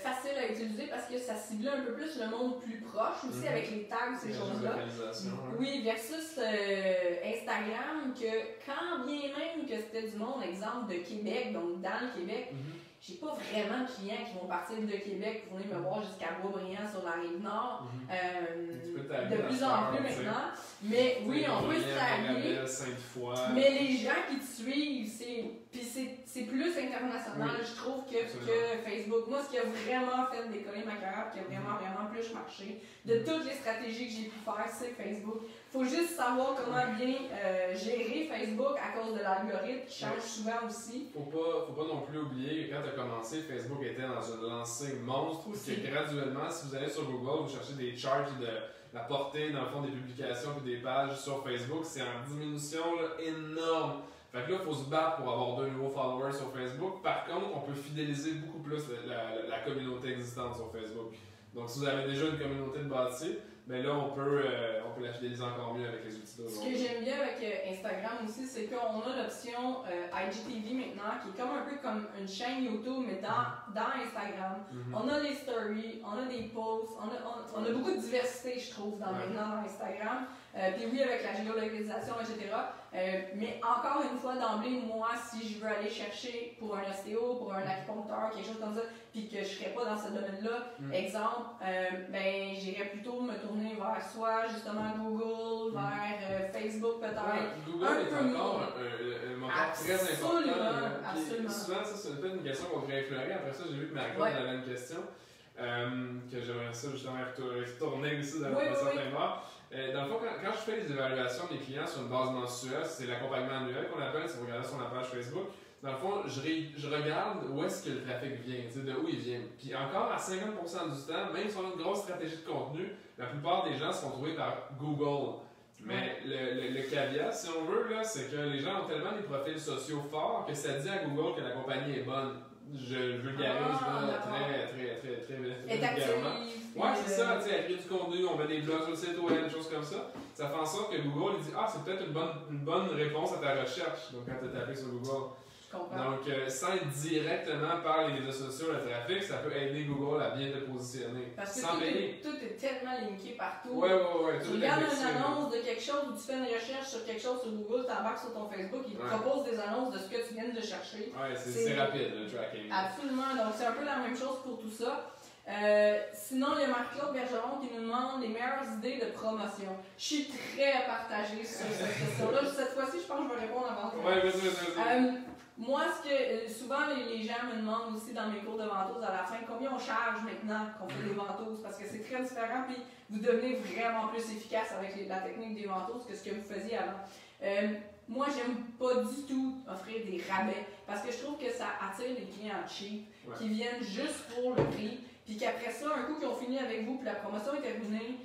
facile à utiliser parce que ça ciblait un peu plus le monde plus proche aussi avec les tags, ces choses-là. Oui, versus Instagram, que quand bien même que c'était du monde, exemple de Québec, donc dans le Québec, j'ai pas vraiment de clients qui vont partir de Québec pour venir me voir jusqu'à Boisbriand sur la Rive-Nord. De plus en plus maintenant. Mais oui, on peut se taguer. Mais les gens qui te suivent, c'est plus international, je trouve, que Facebook. Moi, ce qui a vraiment fait décoller ma carrière, qui a vraiment plus marché, de toutes les stratégies que j'ai pu faire, c'est Facebook. Faut juste savoir comment bien gérer Facebook à cause de l'algorithme qui change souvent aussi. Faut pas non plus oublier que quand tu as commencé, Facebook était dans une lancée monstre. Aussi. Que graduellement, si vous allez sur Google, vous cherchez des charts de la portée, dans le fond, des publications et des pages sur Facebook, c'est en diminution là, énorme. Fait que là, il faut se battre pour avoir 2 nouveaux followers sur Facebook. Par contre, on peut fidéliser beaucoup plus la communauté existante sur Facebook. Donc, si vous avez déjà une communauté de bâtie, ben là, on peut la fidéliser encore mieux avec les outils d'aujourd'hui. Ce que j'aime bien avec Instagram aussi, c'est qu'on a l'option IGTV maintenant, qui est comme un peu comme une chaîne YouTube, mais dans Instagram. On a les stories, on a des posts, on a beaucoup de diversité, je trouve, maintenant dans Instagram. Puis oui, avec la géolocalisation, etc. Mais encore une fois, d'emblée, moi, si je veux aller chercher pour un ostéo, pour un acupuncteur, quelque chose comme ça, puis que je ne serais pas dans ce domaine-là, exemple, ben, j'irais plutôt me tourner vers soit justement Google, vers Facebook peut-être. Google est encore un moteur très important. Absolument. Souvent, ça, c'est peut-être une question qu'on devrait effleurer. Après ça, j'ai vu que Marie-Claude avait une question. Que j'aimerais ça justement retourner ici dans un certain mois. Dans le fond, quand je fais les évaluations des clients sur une base mensuelle, c'est l'accompagnement annuel qu'on appelle, si vous regardez sur la page Facebook. Dans le fond, je regarde où est-ce que le trafic vient, de où il vient. Puis encore à 50% du temps, même si on a une grosse stratégie de contenu, la plupart des gens se font trouver par Google. Mais le caveat, si on veut, là, c'est que les gens ont tellement des profils sociaux forts que ça dit à Google que la compagnie est bonne. Je vulgarise très vulgairement. Ouais, c'est ça, tu sais, elle crée du contenu, on met des blogs sur le site web, des choses comme ça. Ça fait en sorte que Google il dit c'est peut-être une bonne réponse à ta recherche. Donc quand tu as tapé sur Google. Donc, sans être directement par les réseaux sociaux, le trafic, ça peut aider Google à bien te positionner. Parce que sans tout est tellement linké partout. Ouais. Tu regardes une annonce de quelque chose ou tu fais une recherche sur quelque chose sur Google, tu embarques sur ton Facebook, il te propose des annonces de ce que tu viens de chercher. Ouais, c'est rapide le tracking. Absolument, donc c'est un peu la même chose pour tout ça. Sinon, il y a Marc-Claude Bergeron qui nous demande les meilleures idées de promotion. Je suis très partagée sur cette question-là. Cette fois-ci, je pense que je vais répondre avant toi. Ouais, vas-y. Moi, ce que souvent les gens me demandent aussi dans mes cours de ventouse à la fin, combien on charge maintenant qu'on fait des ventouses, parce que c'est très différent, puis vous devenez vraiment plus efficace avec la technique des ventouses que ce que vous faisiez avant. moi, j'aime pas du tout offrir des rabais parce que je trouve que ça attire les clients cheap qui viennent juste pour le prix. Puis qu'après ça, un coup qu'ils ont fini avec vous, puis la promotion est terminée,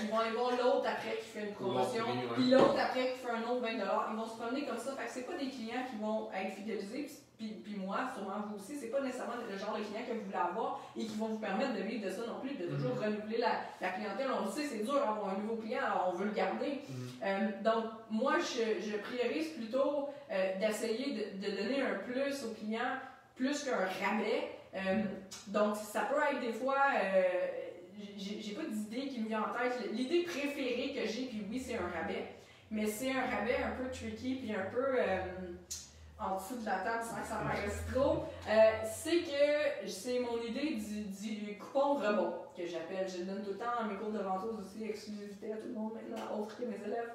ils vont aller voir l'autre après qui fait une promotion, puis l'autre après qui fait un autre 20$. Ils vont se promener comme ça. Fait que c'est pas des clients qui vont être fidélisés. Puis moi, sûrement vous aussi, c'est pas nécessairement le genre de client que vous voulez avoir et qui vont vous permettre de vivre de ça non plus, de toujours renouveler la clientèle. On le sait, c'est dur d'avoir un nouveau client, alors on veut le garder. Donc, moi, je priorise plutôt d'essayer de donner un plus au client plus qu'un rabais. Donc, ça peut être des fois, j'ai pas d'idée qui me vient en tête. L'idée préférée que j'ai, puis oui, c'est un rabais, mais c'est un rabais un peu tricky, puis un peu en dessous de la table sans que ça paraisse trop. C'est que c'est mon idée du coupon rebond que j'appelle. Je le donne tout le temps dans mes cours de ventouse aussi, exclusivité à tout le monde maintenant, autre que mes élèves.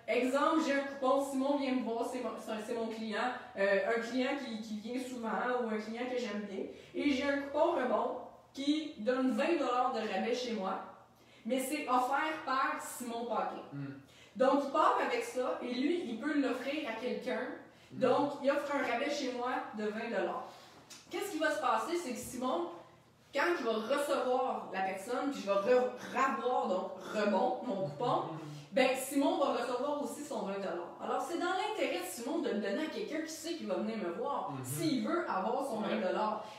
Exemple, j'ai un coupon, Simon vient me voir, c'est mon client, un client qui vient souvent ou un client que j'aime bien. Et j'ai un coupon rebond qui donne 20$ de rabais chez moi, mais c'est offert par Simon Paquet. Donc, il part avec ça et lui, il peut l'offrir à quelqu'un. Donc, il offre un rabais chez moi de 20$. Qu'est-ce qui va se passer? C'est que Simon, quand je vais recevoir la personne, puis je vais ravoir, donc rebond, mon coupon, ben Simon va recevoir aussi son 20$. Alors, c'est dans l'intérêt de Simon de le donner à quelqu'un qui sait qu'il va venir me voir, s'il veut avoir son 20$.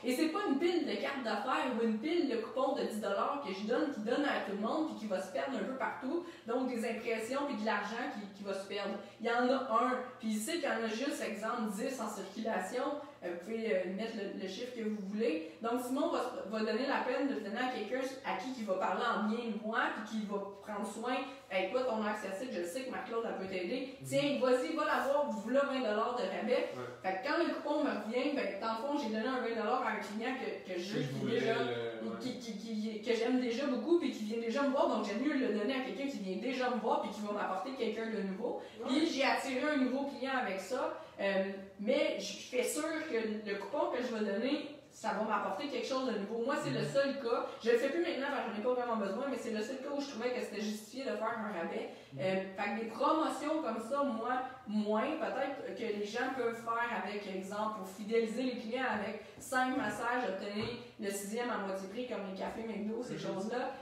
Et c'est pas une pile de cartes d'affaires ou une pile de coupons de 10$ que je donne, qui donne à tout le monde, puis qui va se perdre un peu partout. Donc, des impressions, puis de l'argent qui va se perdre. Il y en a un, puis il sait qu'il y en a juste, exemple, 10 en circulation. Vous pouvez mettre le chiffre que vous voulez. Donc, Simon va donner la peine de le donner à quelqu'un à qui il va parler en bien de moi, puis qui va prendre soin. Hey, toi, ton accessible, je sais que Marc-Claude, elle peut t'aider. Tiens, vas-y, va l'avoir, vous voulez 20$ de rabais. Fait que quand le coupon me revient, ben, dans le fond, j'ai donné un 20$ à un client que j'aime déjà beaucoup, puis qui vient déjà me voir. Donc, j'aime mieux le donner à quelqu'un qui vient déjà me voir, puis qui va m'apporter quelqu'un de nouveau. Puis, j'ai attiré un nouveau client avec ça. Mais je suis sûre que le coupon que je vais donner, ça va m'apporter quelque chose de nouveau. Moi, c'est le seul cas. Je le fais plus maintenant parce que j'en ai pas vraiment besoin, mais c'est le seul cas où je trouvais que c'était justifié de faire un rabais. Fait que des promotions comme ça, moi, moins. Peut-être que les gens peuvent faire avec, exemple, pour fidéliser les clients avec 5 massages, obtenir le 6e à moitié prix, comme les cafés McDo, ces choses-là.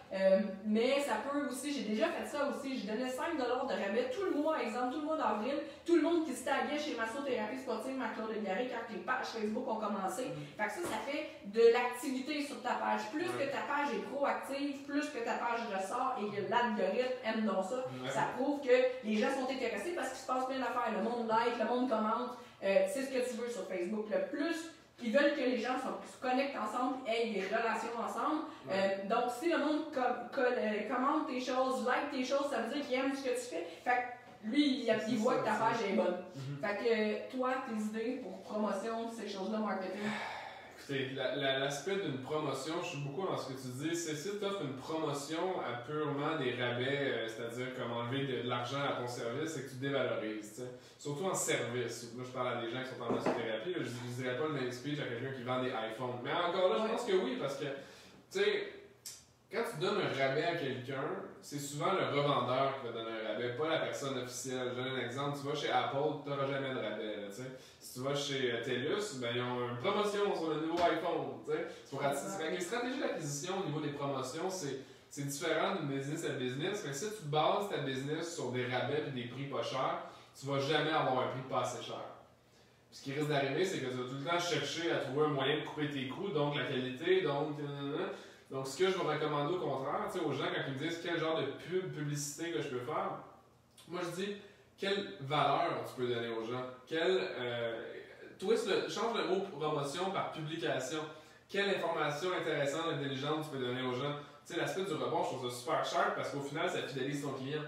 Mais ça peut aussi, j'ai déjà fait ça aussi, je donnais 5$ de rabais tout le mois, exemple, tout le mois d'avril, tout le monde qui se taguait chez Massothérapie Sportive Marc-Claude Légaré quand les pages Facebook ont commencé. Fait que ça fait de l'activité sur ta page. Plus que ta page est proactive, plus que ta page ressort et que l'algorithme aime donc ça, ça prouve que les gens sont intéressés parce qu'il se passe plein d'affaires. Le monde like, le monde commente, c'est ce que tu veux sur Facebook. Le plus ils veulent que les gens se connectent ensemble et aient des relations ensemble. Donc, si le monde commente tes choses, like tes choses, ça veut dire qu'il aime ce que tu fais. Fait que lui, il voit que ta page est bonne. Fait que toi, tes idées pour promotion, ces choses-là, marketing? L'aspect d'une promotion, je suis beaucoup dans ce que tu dis. C'est si tu offres une promotion à purement des rabais, c'est-à-dire comme enlever de l'argent à ton service, c'est que tu dévalorises. T'sais. Surtout en service. Là, je parle à des gens qui sont en massothérapie. Je ne dirais pas le même speech à quelqu'un qui vend des iPhones. Mais encore là, je pense que oui, parce que, tu sais, quand tu donnes un rabais à quelqu'un, c'est souvent le revendeur qui va donner un rabais, pas la personne officielle. Je donne un exemple. Tu vas chez Apple, tu n'auras jamais de rabais. Là, si tu vas chez TELUS, ben, ils ont une promotion sur le nouveau iPhone. Les stratégies d'acquisition au niveau des promotions, c'est différent d'une business à business. Mais si tu bases ta business sur des rabais et des prix pas chers, tu vas jamais avoir un prix pas assez cher. Puis ce qui risque d'arriver, c'est que tu vas tout le temps chercher à trouver un moyen de couper tes coûts, donc la qualité, donc ce que je vais recommander au contraire, aux gens quand ils me disent quel genre de publicité que je peux faire, moi je dis quelle valeur tu peux donner aux gens, change le mot promotion par publication, quelle information intéressante, intelligente tu peux donner aux gens. L'aspect du rebond, je trouve ça super cher parce qu'au final, ça fidélise ton client.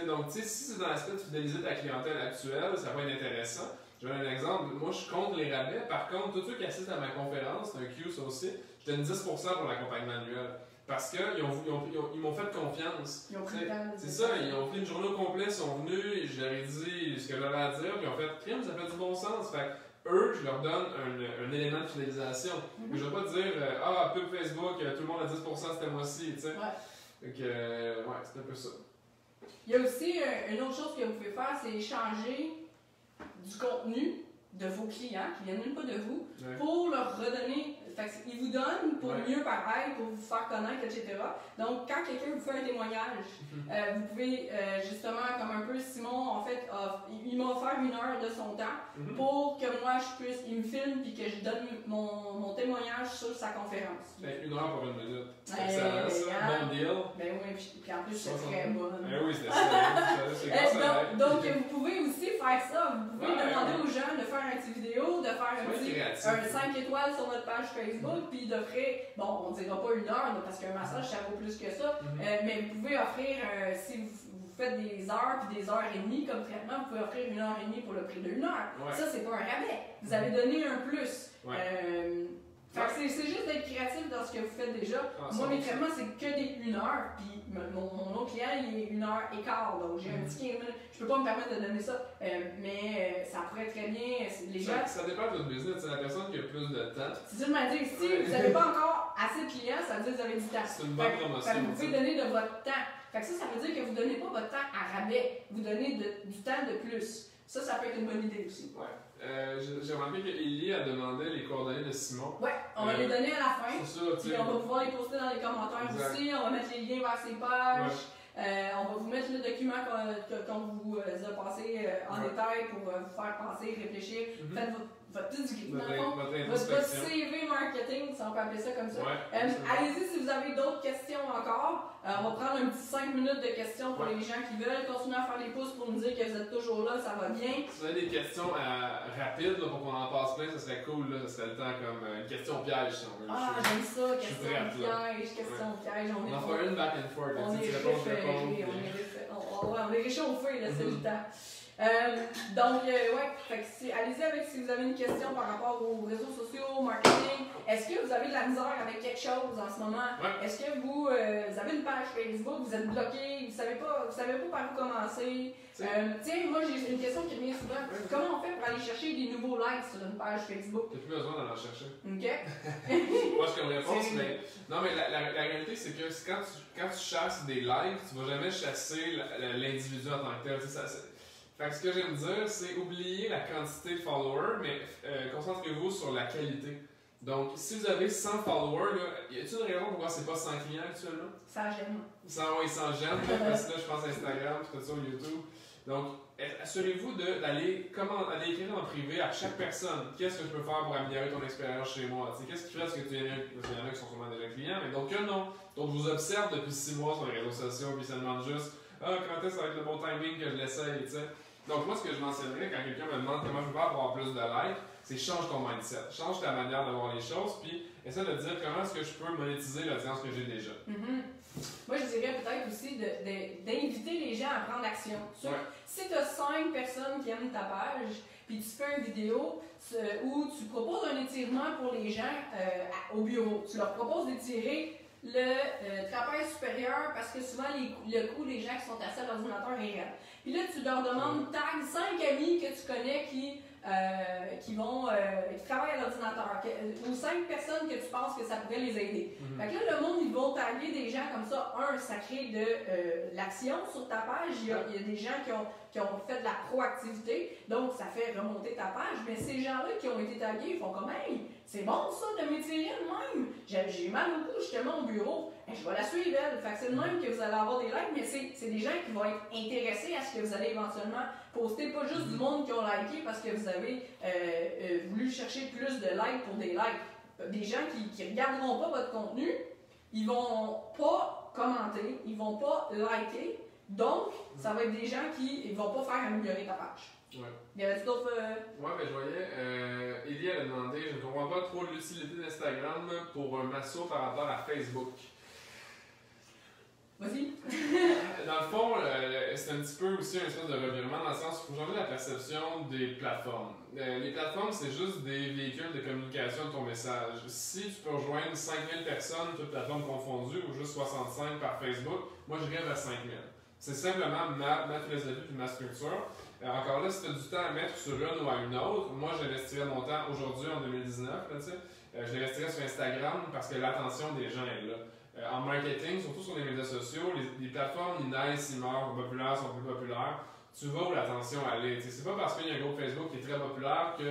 Donc, si c'est dans l'aspect de fidéliser ta clientèle actuelle, ça va être intéressant. Je donne un exemple. Moi, je compte les rabais. Par contre, tous ceux qui assistent à ma conférence, c'est un Q, ça aussi, je donne 10% pour l'accompagnement annuel. Parce qu'ils m'ont fait confiance. C'est ça, ils ont fait une journée au complet, ils sont venus, je leur ai dit ce que j'avais à dire, puis ils ont fait crime, ça fait du bon sens. Fait eux, je leur donne un élément de fidélisation. Mais je ne vais pas dire pub Facebook, tout le monde a 10% ce mois-ci. Donc, c'est un peu ça. Il y a aussi une autre chose que vous pouvez faire, c'est échanger du contenu de vos clients, qui viennent même pas de vous, pour leur redonner. Fait ils vous donnent pour mieux paraître, pour vous faire connaître, etc. Donc, quand quelqu'un vous fait un témoignage, vous pouvez justement, comme un peu Simon, en fait, il m'a offert 1 heure de son temps pour que moi je puisse, il me filme puis que je donne mon témoignage sur sa conférence. 1 heure pour 1 minute. C'est excellent, ça. Bon deal. Ben oui, puis en plus, c'est très bonne. Ben oui, c'est ça. Donc, vous pouvez aussi faire ça. Vous pouvez demander aux gens de faire une petite vidéo, de faire un 5 étoiles sur notre page Facebook, puis d'offrir, bon, on ne dira pas 1 heure, parce qu'un massage, ça vaut plus que ça, mais vous pouvez offrir, si vous faites des heures puis des heures et demie comme traitement, vous pouvez offrir 1 heure et demie pour le prix de 1 heure. Ça, c'est pas un rabais. Vous avez donné un plus. C'est juste d'être créatif dans ce que vous faites déjà. Moi, mes traitements, c'est que des 1 heure, puis mon autre client, il est 1 heure et quart, donc j'ai un petit 15 minutes. Je peux pas me permettre de donner ça, mais ça pourrait très bien. Les gens... Ça dépend de votre business, c'est la personne qui a plus de temps. C'est dur de me dire, si vous n'avez pas encore assez de clients, ça veut dire que vous avez du temps. C'est une bonne promotion. Vous pouvez donner de votre temps. Ça veut dire que vous ne donnez pas votre temps à rabais, vous donnez du temps de plus. Ça peut être une bonne idée aussi. J'ai remarqué qu'Élie a demandé les coordonnées de Simon. On va les donner à la fin. C'est ça, puis on va pouvoir les poster dans les commentaires aussi. On va mettre les liens vers ses pages. On va vous mettre le document qu'on vous a passé en détail pour vous faire penser, réfléchir. Faites votre petit votre CV marketing, si on peut appeler ça comme ça. Allez-y si vous avez d'autres questions encore. On va prendre un petit 5 minutes de questions pour les gens qui veulent. Continuez à faire les pouces pour nous dire que vous êtes toujours là, ça va bien. Si vous avez des questions rapides pour qu'on en passe plein, ça serait cool. Ça serait le temps comme une question piège si on veut. J'aime ça, question piège. On en fait une back and forth. On est réchauffé, là, c'est le temps. Allez-y avec si vous avez une question par rapport aux réseaux sociaux, au marketing. Est-ce que vous avez de la misère avec quelque chose en ce moment? Est-ce que vous avez une page Facebook, vous êtes bloqué, vous savez pas par où commencer? Moi j'ai une question qui revient souvent. Comment on fait pour aller chercher des nouveaux likes sur une page Facebook? T'as plus besoin d'en chercher. OK. Moi, je comme réponse, mais. Non, mais la réalité, c'est que quand tu chasses des likes, tu vas jamais chasser l'individu en tant que tel. Fait que ce que j'aime dire, c'est oublier la quantité de followers, mais concentrez-vous sur la qualité. Donc, si vous avez 100 followers, y a-t-il une raison pourquoi c'est pas 100 clients actuellement? 100 j'aime. 100 j'aime, parce que là, je pense Instagram, tout ça, YouTube. Donc, assurez-vous d'aller écrire en privé à chaque personne. Qu'est-ce que je peux faire pour améliorer ton expérience chez moi? Qu'est-ce qui fait ce que tu es. Parce qu'il y en a qui sont sûrement déjà clients, mais donc non. Donc, je vous observe depuis 6 mois sur les réseaux sociaux, puis ça demande juste quand est-ce que ça va être le bon timing que je l'essaye, tu sais. Donc, moi, ce que je mentionnerais quand quelqu'un me demande comment je peux faire pour avoir plus de likes, c'est change ton mindset, change ta manière de voir les choses, puis essaie de dire comment est-ce que je peux monétiser l'audience que j'ai déjà. Moi, je dirais peut-être aussi d'inviter les gens à prendre action. Si tu as 5 personnes qui aiment ta page, puis tu fais une vidéo où tu proposes un étirement pour les gens au bureau, tu leur proposes d'étirer le trapèze supérieur parce que souvent le cou des gens qui sont assis à l'ordinateur est raide. Puis là, tu leur demandes, tag 5 amis que tu connais qui travaillent à l'ordinateur, ou 5 personnes que tu penses que ça pourrait les aider. Fait que là, le monde, ils vont taguer des gens comme ça. Ça crée de l'action sur ta page. Il y a des gens qui ont fait de la proactivité, donc ça fait remonter ta page. Mais ces gens-là qui ont été tagués, ils font comme, hey, c'est bon ça de m'étirer de même. J'ai mal au cou justement au bureau. Je vais la suivre elle. Fait que c'est le même que vous allez avoir des likes, mais c'est des gens qui vont être intéressés à ce que vous allez éventuellement poster. Pas juste du monde qui ont liké parce que vous avez voulu chercher plus de likes pour des likes. Des gens qui regarderont pas votre contenu, ils vont pas commenter, ils vont pas liker. Donc, ça va être des gens qui ne vont pas faire améliorer ta page. Y avait-tu d'autres. Je voyais. Élie a demandé, je ne comprends pas trop l'utilité d'Instagram pour un masso par rapport à Facebook. Vas-y. Dans le fond, c'est un petit peu aussi un espèce de revirement dans le sens où il faut changer la perception des plateformes. Les plateformes, c'est juste des véhicules de communication de ton message. Si tu peux rejoindre 5000 personnes, toutes plateformes confondues, ou juste 65 par Facebook, moi je rêve à 5000. C'est simplement ma philosophie et ma structure. Encore là, si tu as du temps à mettre sur une ou à une autre, moi j'investirais mon temps aujourd'hui en 2019. Je l'investirais sur Instagram parce que l'attention des gens est là. en marketing, surtout sur les médias sociaux, les plateformes, ils naissent, ils meurent, sont populaires, sont plus populaires. Tu vas où l'attention aller. C'est pas parce qu'il y a un groupe Facebook qui est très populaire que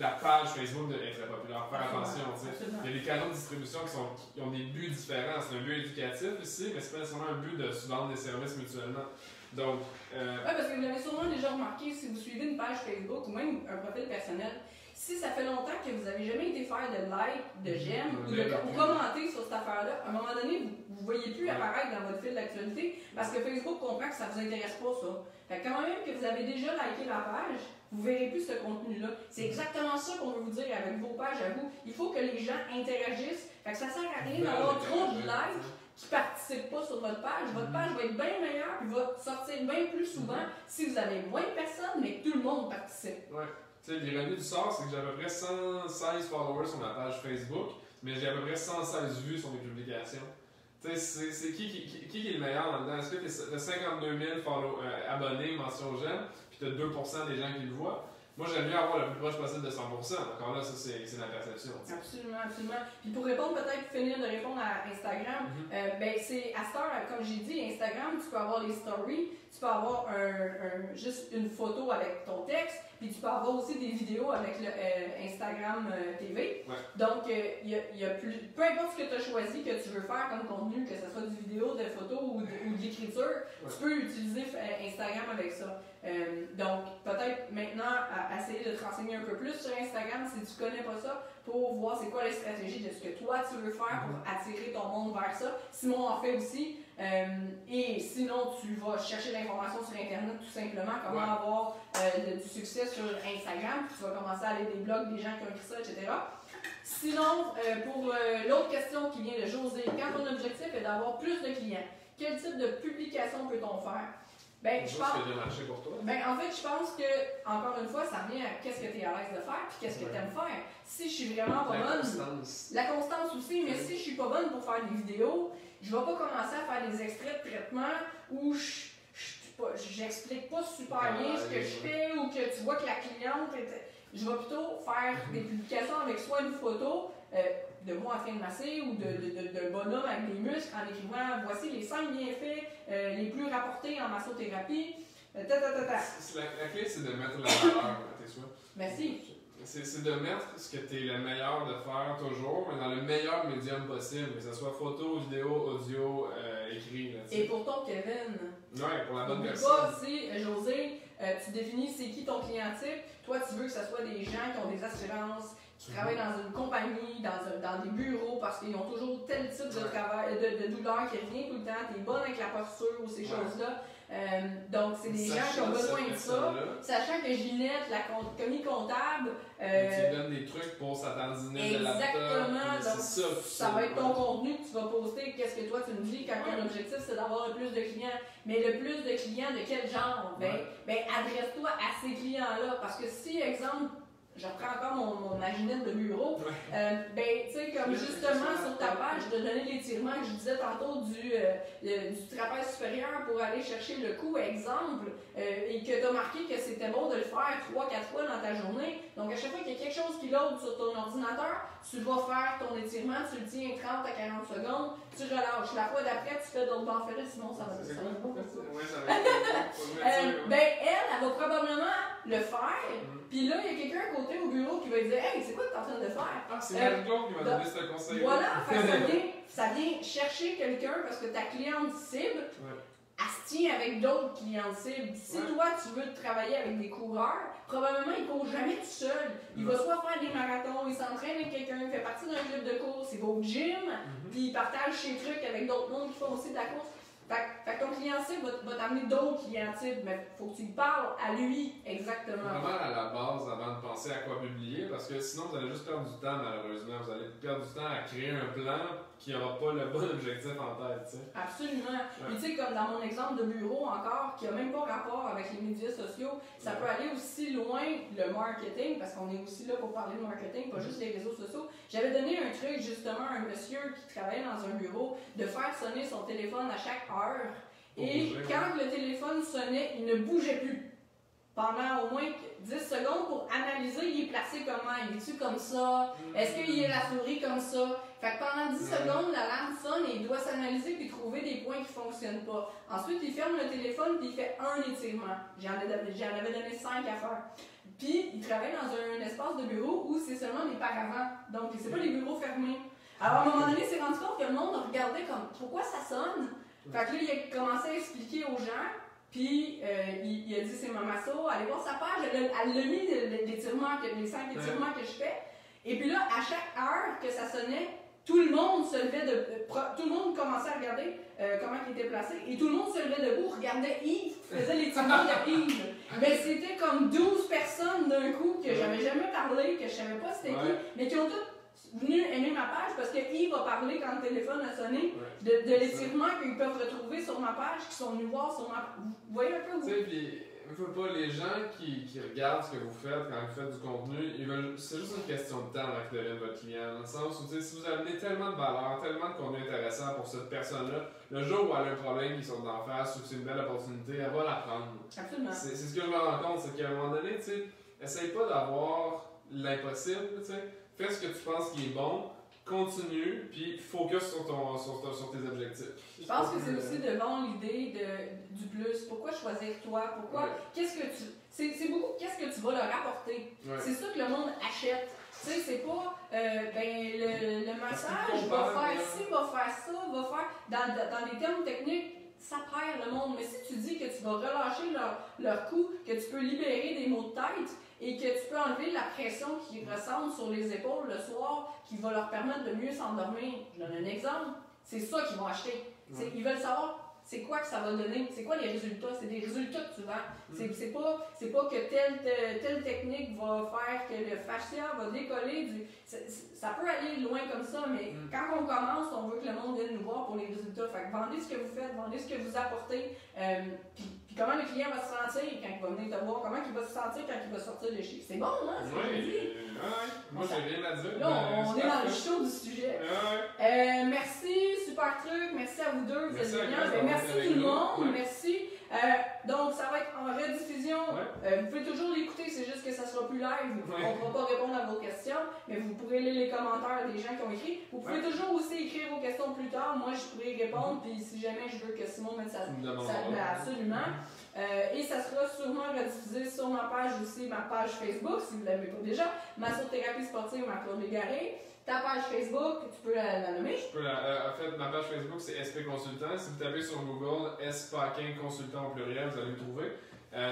la page Facebook est très populaire. Faire attention. Il y a des canaux de distribution qui ont des buts différents. C'est un but éducatif ici, mais c'est pas nécessairement un but de se vendre des services mutuellement. Donc, parce que vous l'avez sûrement déjà remarqué, si vous suivez une page Facebook ou même un profil personnel, si ça fait longtemps que vous n'avez jamais été faire de like, de j'aime ou commenter sur cette affaire-là, à un moment donné, vous ne voyez plus apparaître dans votre fil d'actualité parce que Facebook comprend que ça ne vous intéresse pas, ça. Fait que quand même que vous avez déjà liké la page, vous ne verrez plus ce contenu-là. C'est exactement ça qu'on veut vous dire avec vos pages à vous. Il faut que les gens interagissent. Fait que ça ne sert à rien d'avoir trop de likes qui ne participent pas sur votre page. Votre page va être bien meilleure et va sortir bien plus souvent si vous avez moins de personnes, mais que tout le monde participe. Ouais. Tu sais, l'ironie du sort, c'est que j'ai à peu près 116 followers sur ma page Facebook, mais j'ai à peu près 116 vues sur mes publications. Tu sais, c'est qui est le meilleur là-dedans? Est-ce que tu as 52 000 abonnés, mention j'aime, puis tu as 2% des gens qui le voient? Moi, j'aime mieux avoir le plus proche possible de 100%. Encore là, ça, c'est la perception. T'sais. Absolument, absolument. Puis pour répondre, peut-être finir de répondre à Instagram, ben c'est à cette heure, comme j'ai dit, Instagram, tu peux avoir les stories, tu peux avoir juste une photo avec ton texte, puis tu peux avoir aussi des vidéos avec le Instagram TV. Ouais. Donc, y a plus, peu importe ce que tu as choisi que tu veux faire comme contenu, que ce soit du vidéo, de photos ou de l'écriture, tu peux utiliser Instagram avec ça. Donc, peut-être maintenant, essayer de te renseigner un peu plus sur Instagram si tu connais pas ça, pour voir c'est quoi les stratégies de ce que toi tu veux faire pour attirer ton monde vers ça. Simon en fait aussi. Et sinon, tu vas chercher l'information sur Internet tout simplement, comment avoir du succès sur Instagram. Puis tu vas commencer à aller des blogs des gens qui ont écrit ça, etc. Sinon, pour l'autre question qui vient de José, quand ton objectif est d'avoir plus de clients, quel type de publication peut-on faire? Ben, je pense, marché pour toi. Ben, en fait, je pense que, encore une fois, ça revient à qu'est-ce que tu es à l'aise de faire et qu'est-ce que tu aimes faire. Si je suis vraiment pas bonne. La constance aussi, mais si je suis pas bonne pour faire des vidéos, je vais pas commencer à faire des extraits de traitement où j'explique pas super bien ce que je fais ou que tu vois que la cliente. Je vais plutôt faire des publications avec soit une photo de moi en train de masser ou d'un bonhomme avec des muscles en écrivant voici les 5 bienfaits les plus rapportés en massothérapie. La clé, c'est de mettre la valeur à tes souhaits. Merci. C'est de mettre ce que tu es le meilleur de faire toujours, mais dans le meilleur médium possible, que ce soit photo, vidéo, audio, écrit. Là, et pour ton Kevin, pour la bonne personne. Pas, José, tu définis c'est qui ton client type. Toi, tu veux que ce soit des gens qui ont des assurances, qui travaillent dans une compagnie, dans des bureaux, parce qu'ils ont toujours tel type de travail, de douleur qui revient tout le temps. Tu es bonne avec la posture ou ces choses-là. Donc, c'est des gens qui ont besoin de ça. Sachant que Ginette, la commis comptable. Tu donnes des trucs pour s'attendiner de laptop. Exactement. Donc, ça va être ton contenu que tu vas poster. Qu'est-ce que toi tu me dis quand ton objectif c'est d'avoir le plus de clients. Mais le plus de clients de quel genre? Ben, adresse-toi à ces clients-là. Parce que si, exemple, je reprends encore ma Ginette de bureau. Ben, tu sais, comme justement sur ta page, de donner l'étirement que je disais tantôt du trapèze supérieur pour aller chercher le cou, exemple, et que tu as marqué que c'était bon de le faire 3-4 fois dans ta journée. Donc, à chaque fois qu'il y a quelque chose qui load sur ton ordinateur, tu vas faire ton étirement, tu le tiens 30 à 40 secondes, tu relâches. La fois d'après, tu fais d'autres bancs ferrés, sinon ça va être ça. Ben, elle va probablement le faire. Puis là, il y a quelqu'un à côté au bureau qui va lui dire hey, c'est quoi que tu es en train de faire? Ah, c'est Marie-Claude qui m'a donné ce conseil. Voilà, ça vient chercher quelqu'un parce que ta cliente cible, elle se tient avec d'autres clientes cibles. Si toi, tu veux travailler avec des coureurs, probablement il ne court jamais tout seul. Il va soit faire des marathons, il s'entraîne avec quelqu'un, il fait partie d'un club de course, il va au gym, puis il partage ses trucs avec d'autres mondes qui font aussi de la course. Fait que ton client cible va t'amener d'autres clients cibles, mais il faut que tu lui parles à lui exactement. Vraiment à la base avant de penser à quoi publier, parce que sinon vous allez juste perdre du temps malheureusement. Vous allez perdre du temps à créer un plan qui n'aura pas le bon objectif en tête. T'sais. Absolument. Puis tu sais, comme dans mon exemple de bureau encore, qui n'a même pas rapport avec les médias sociaux, ça peut aller aussi loin le marketing, parce qu'on est aussi là pour parler de marketing, pas juste les réseaux sociaux. J'avais donné un truc justement à un monsieur qui travaillait dans un bureau de faire sonner son téléphone à chaque heure. Et quand le téléphone sonnait, il ne bougeait plus. Pendant au moins 10 secondes pour analyser, il est placé comment, il est-tu comme ça, est-ce qu'il est la souris comme ça, Fait que pendant 10 secondes, l'alarme sonne et il doit s'analyser puis trouver des points qui ne fonctionnent pas. Ensuite, il ferme le téléphone puis il fait un étirement. J'en avais donné 5 à faire. Puis, il travaille dans un espace de bureau où c'est seulement des paravents. Donc, c'est pas les bureaux fermés. Alors, à un moment donné, il s'est rendu compte que le monde regardait comme pourquoi ça sonne. Fait que là, il a commencé à expliquer aux gens. Puis, il a dit c'est ma masso, allez voir sa page. Elle l'a mis les 5 étirements que je fais. Et puis là, à chaque heure que ça sonnait, tout le monde se levait tout le monde commençait à regarder comment il était placé. Et tout le monde se levait debout, regardait Yves, faisait l'étirement de Yves. Mais c'était comme 12 personnes d'un coup que j'avais jamais parlé, que je savais pas c'était qui, mais qui ont toutes venu aimer ma page parce que Yves a parlé quand le téléphone a sonné de l'étirement qu'ils peuvent retrouver sur ma page, qui sont venus voir sur ma page. Vous voyez un peu où? Pas les gens qui regardent ce que vous faites quand vous faites du contenu, c'est juste une question de temps avant qu'ils deviennent votre client. Dans le sens où si vous amenez tellement de valeur, tellement de contenu intéressant pour cette personne-là, le jour où elle a un problème qui sort d'en face ou que c'est une belle opportunité, elle va l'apprendre. Absolument. C'est ce que je me rends compte, c'est qu'à un moment donné, essaye pas d'avoir l'impossible, fais ce que tu penses qui est bon, continue, puis focus sur tes objectifs. Je pense que c'est aussi de vendre l'idée du plus. Pourquoi choisir toi? Pourquoi? Qu'est-ce que tu... C'est beaucoup qu'est-ce que tu vas leur apporter. C'est ça que le monde achète. Tu sais, c'est pas le massage va faire ci, va faire ça, va faire... Dans des termes techniques, ça perd le monde. Mais si tu dis que tu vas relâcher leur coût, que tu peux libérer des maux de tête et que tu peux enlever la pression qu'ils ressentent sur les épaules le soir, qui va leur permettre de mieux s'endormir. Je donne un exemple. C'est ça qu'ils vont acheter. Ils veulent savoir c'est quoi que ça va donner, c'est quoi les résultats. C'est des résultats que tu vends. C'est pas que telle technique va faire que le fascia va décoller. Ça peut aller loin comme ça, mais quand on commence, on veut que le monde vienne nous voir pour les résultats. Fait que vendez ce que vous faites, vendez ce que vous apportez. Puis comment le client va se sentir quand il va venir te voir, comment il va se sentir quand il va sortir le chiffre. C'est bon, hein? Moi, j'ai rien à dire. Là, on est dans le show du sujet. Merci, super truc. Merci à vous deux. Vous êtes géniaux. Merci tout le monde. Merci. Donc, ça va être en rediffusion. Vous pouvez toujours l'écouter, c'est juste que ça sera plus live. On ne pourra pas répondre à vos questions, mais vous pourrez lire les commentaires des gens qui ont écrit. Vous pouvez toujours aussi écrire vos questions plus tard. Moi, je pourrai y répondre. Puis, si jamais je veux que Simon mette ça absolument. Et ça sera sûrement rediffusé sur ma page aussi, ma page Facebook, si vous ne l'avez pas déjà. Massothérapie sportive, Marc-Claude Légaré. Ta page Facebook, tu peux la nommer? En fait, ma page Facebook, c'est SP Consultant. Si vous tapez sur Google S Paquin Consultant au pluriel, vous allez me trouver.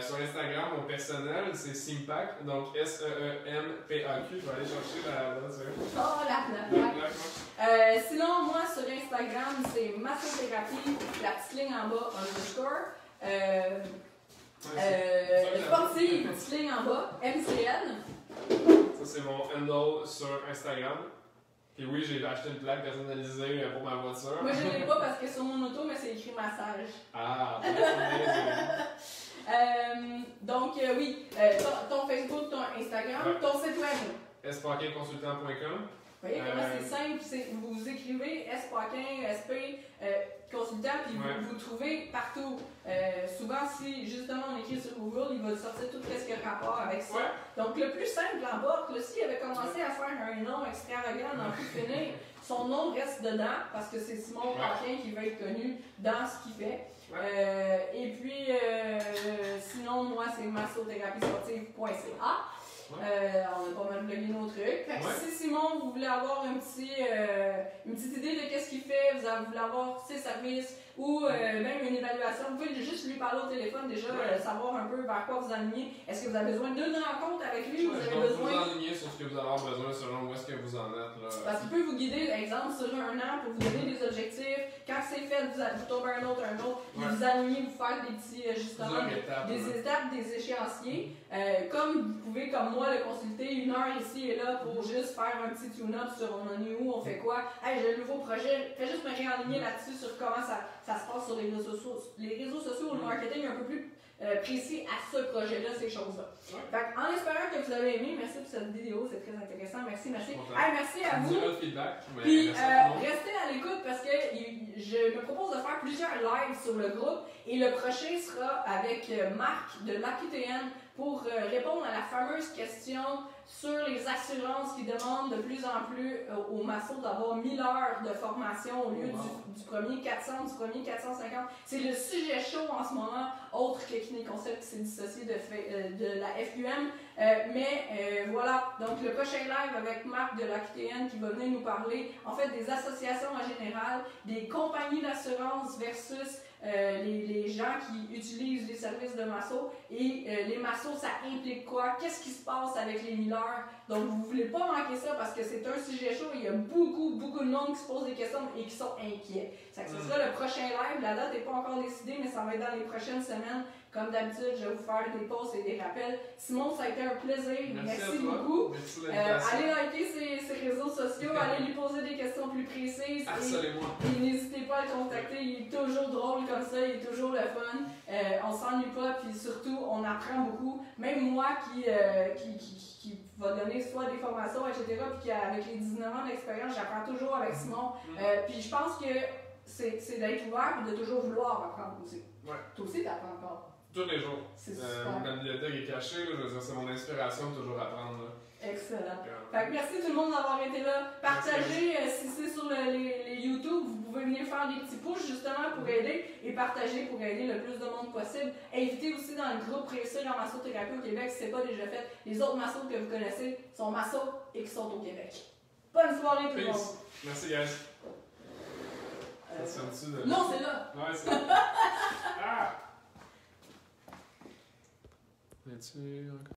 Sur Instagram, mon personnel, c'est Simpac, donc SEEMPAQ. Je vais aller chercher la plaque. Sinon, moi, sur Instagram, c'est Massothérapie, la petite ligne en bas, underscore. Sportive, petite ligne en bas, MCN. Ça, c'est mon handle sur Instagram. Et oui, j'ai acheté une plaque personnalisée pour ma voiture. Moi, je ne l'ai pas parce que c'est sur mon auto, mais c'est écrit massage. Ah, donc, oui, ton Facebook, ton Instagram, ton site web. spaquinconsultant.com. Vous voyez comment c'est simple, vous écrivez Spaquin, SP, consultant, puis vous trouvez partout. Souvent, si justement on écrit sur Google, il va sortir tout ce qui a rapport avec ça. Donc, le plus simple en bas, s'il avait commencé à faire un nom extravagant dans plus finir, son nom reste dedans, parce que c'est Simon Paquin qui va être connu dans ce qu'il fait. Et puis, sinon, moi, c'est massothérapiesportive.ca. On a pas mal blogué nos trucs. Si Simon, vous voulez avoir une petite idée de qu'est-ce qu'il fait, vous voulez avoir ses services ou même une évaluation, vous pouvez juste lui parler au téléphone déjà, savoir un peu vers quoi vous alignez. Est-ce que vous avez besoin d'une rencontre avec lui ou vous avez besoin... Vous aligner sur ce que vous avez besoin selon où est-ce que vous en êtes. Là. Parce qu'il peut vous guider, exemple, sur un an pour vous donner des objectifs. Quand c'est fait, vous tombez un autre. Vous alignez, vous faire des petits, justement, des étapes, des échéanciers. Comme vous pouvez, comme moi, le consulter 1 heure ici et là pour juste faire un petit tune-up sur on en est où, on fait quoi. Hey, j'ai un nouveau projet, fais juste me réaligner là-dessus sur comment ça se passe sur les réseaux sociaux. Les réseaux sociaux, le marketing un peu plus précis à ce projet-là, ces choses-là. Fait en espérant que vous avez aimé, merci pour cette vidéo, c'est très intéressant. Merci. Hey, merci à vous. Puis restez à l'écoute parce que je me propose de faire plusieurs lives sur le groupe et le prochain sera avec Marc de l'AQTN pour répondre à la fameuse question sur les assurances qui demandent de plus en plus aux massos d'avoir 1000 heures de formation au lieu du premier 400, du premier 450. C'est le sujet chaud en ce moment, autre que Kiné Concept qui s'est dissocié de la FQM. Voilà, donc le prochain live avec Marc de la QTN qui va venir nous parler en fait des associations en général, des compagnies d'assurance versus les gens qui utilisent les services de masso et les massos, ça implique quoi? Qu'est-ce qui se passe avec les 1000 heures? Donc vous ne voulez pas manquer ça parce que c'est un sujet chaud et il y a beaucoup de monde qui se pose des questions et qui sont inquiets. Ça sera le prochain live, la date n'est pas encore décidée mais ça va être dans les prochaines semaines. Comme d'habitude, je vais vous faire des posts et des rappels. Simon, ça a été un plaisir. Merci beaucoup. Allez liker ses réseaux sociaux, allez lui poser des questions plus précises. Harcelez-moi. Et n'hésitez pas à le contacter, il est toujours drôle comme ça, il est toujours le fun. On s'ennuie pas, puis surtout, on apprend beaucoup. Même moi qui va donner soit des formations, etc., puis qui, avec les 19 ans d'expérience, j'apprends toujours avec Simon. Puis je pense que c'est d'être ouvert et de toujours vouloir apprendre aussi. Ouais. Toi aussi, tu apprends encore. Tous les jours. C'est super. Ma bibliothèque est cachée, là, je veux dire, c'est mon inspiration de toujours apprendre. Là. Excellent. Fait que merci tout le monde d'avoir été là. Partagez, si c'est sur les YouTube, vous pouvez venir faire des petits pushs justement pour aider et partager pour aider le plus de monde possible. Invitez aussi dans le groupe Réussir en massothérapie au Québec si ce n'est pas déjà fait. Les autres massos que vous connaissez sont massos et qui sont au Québec. Bonne soirée tout le monde. Merci guys. Non, c'est là. Ouais, c'est là. Ah! Es-tu encore?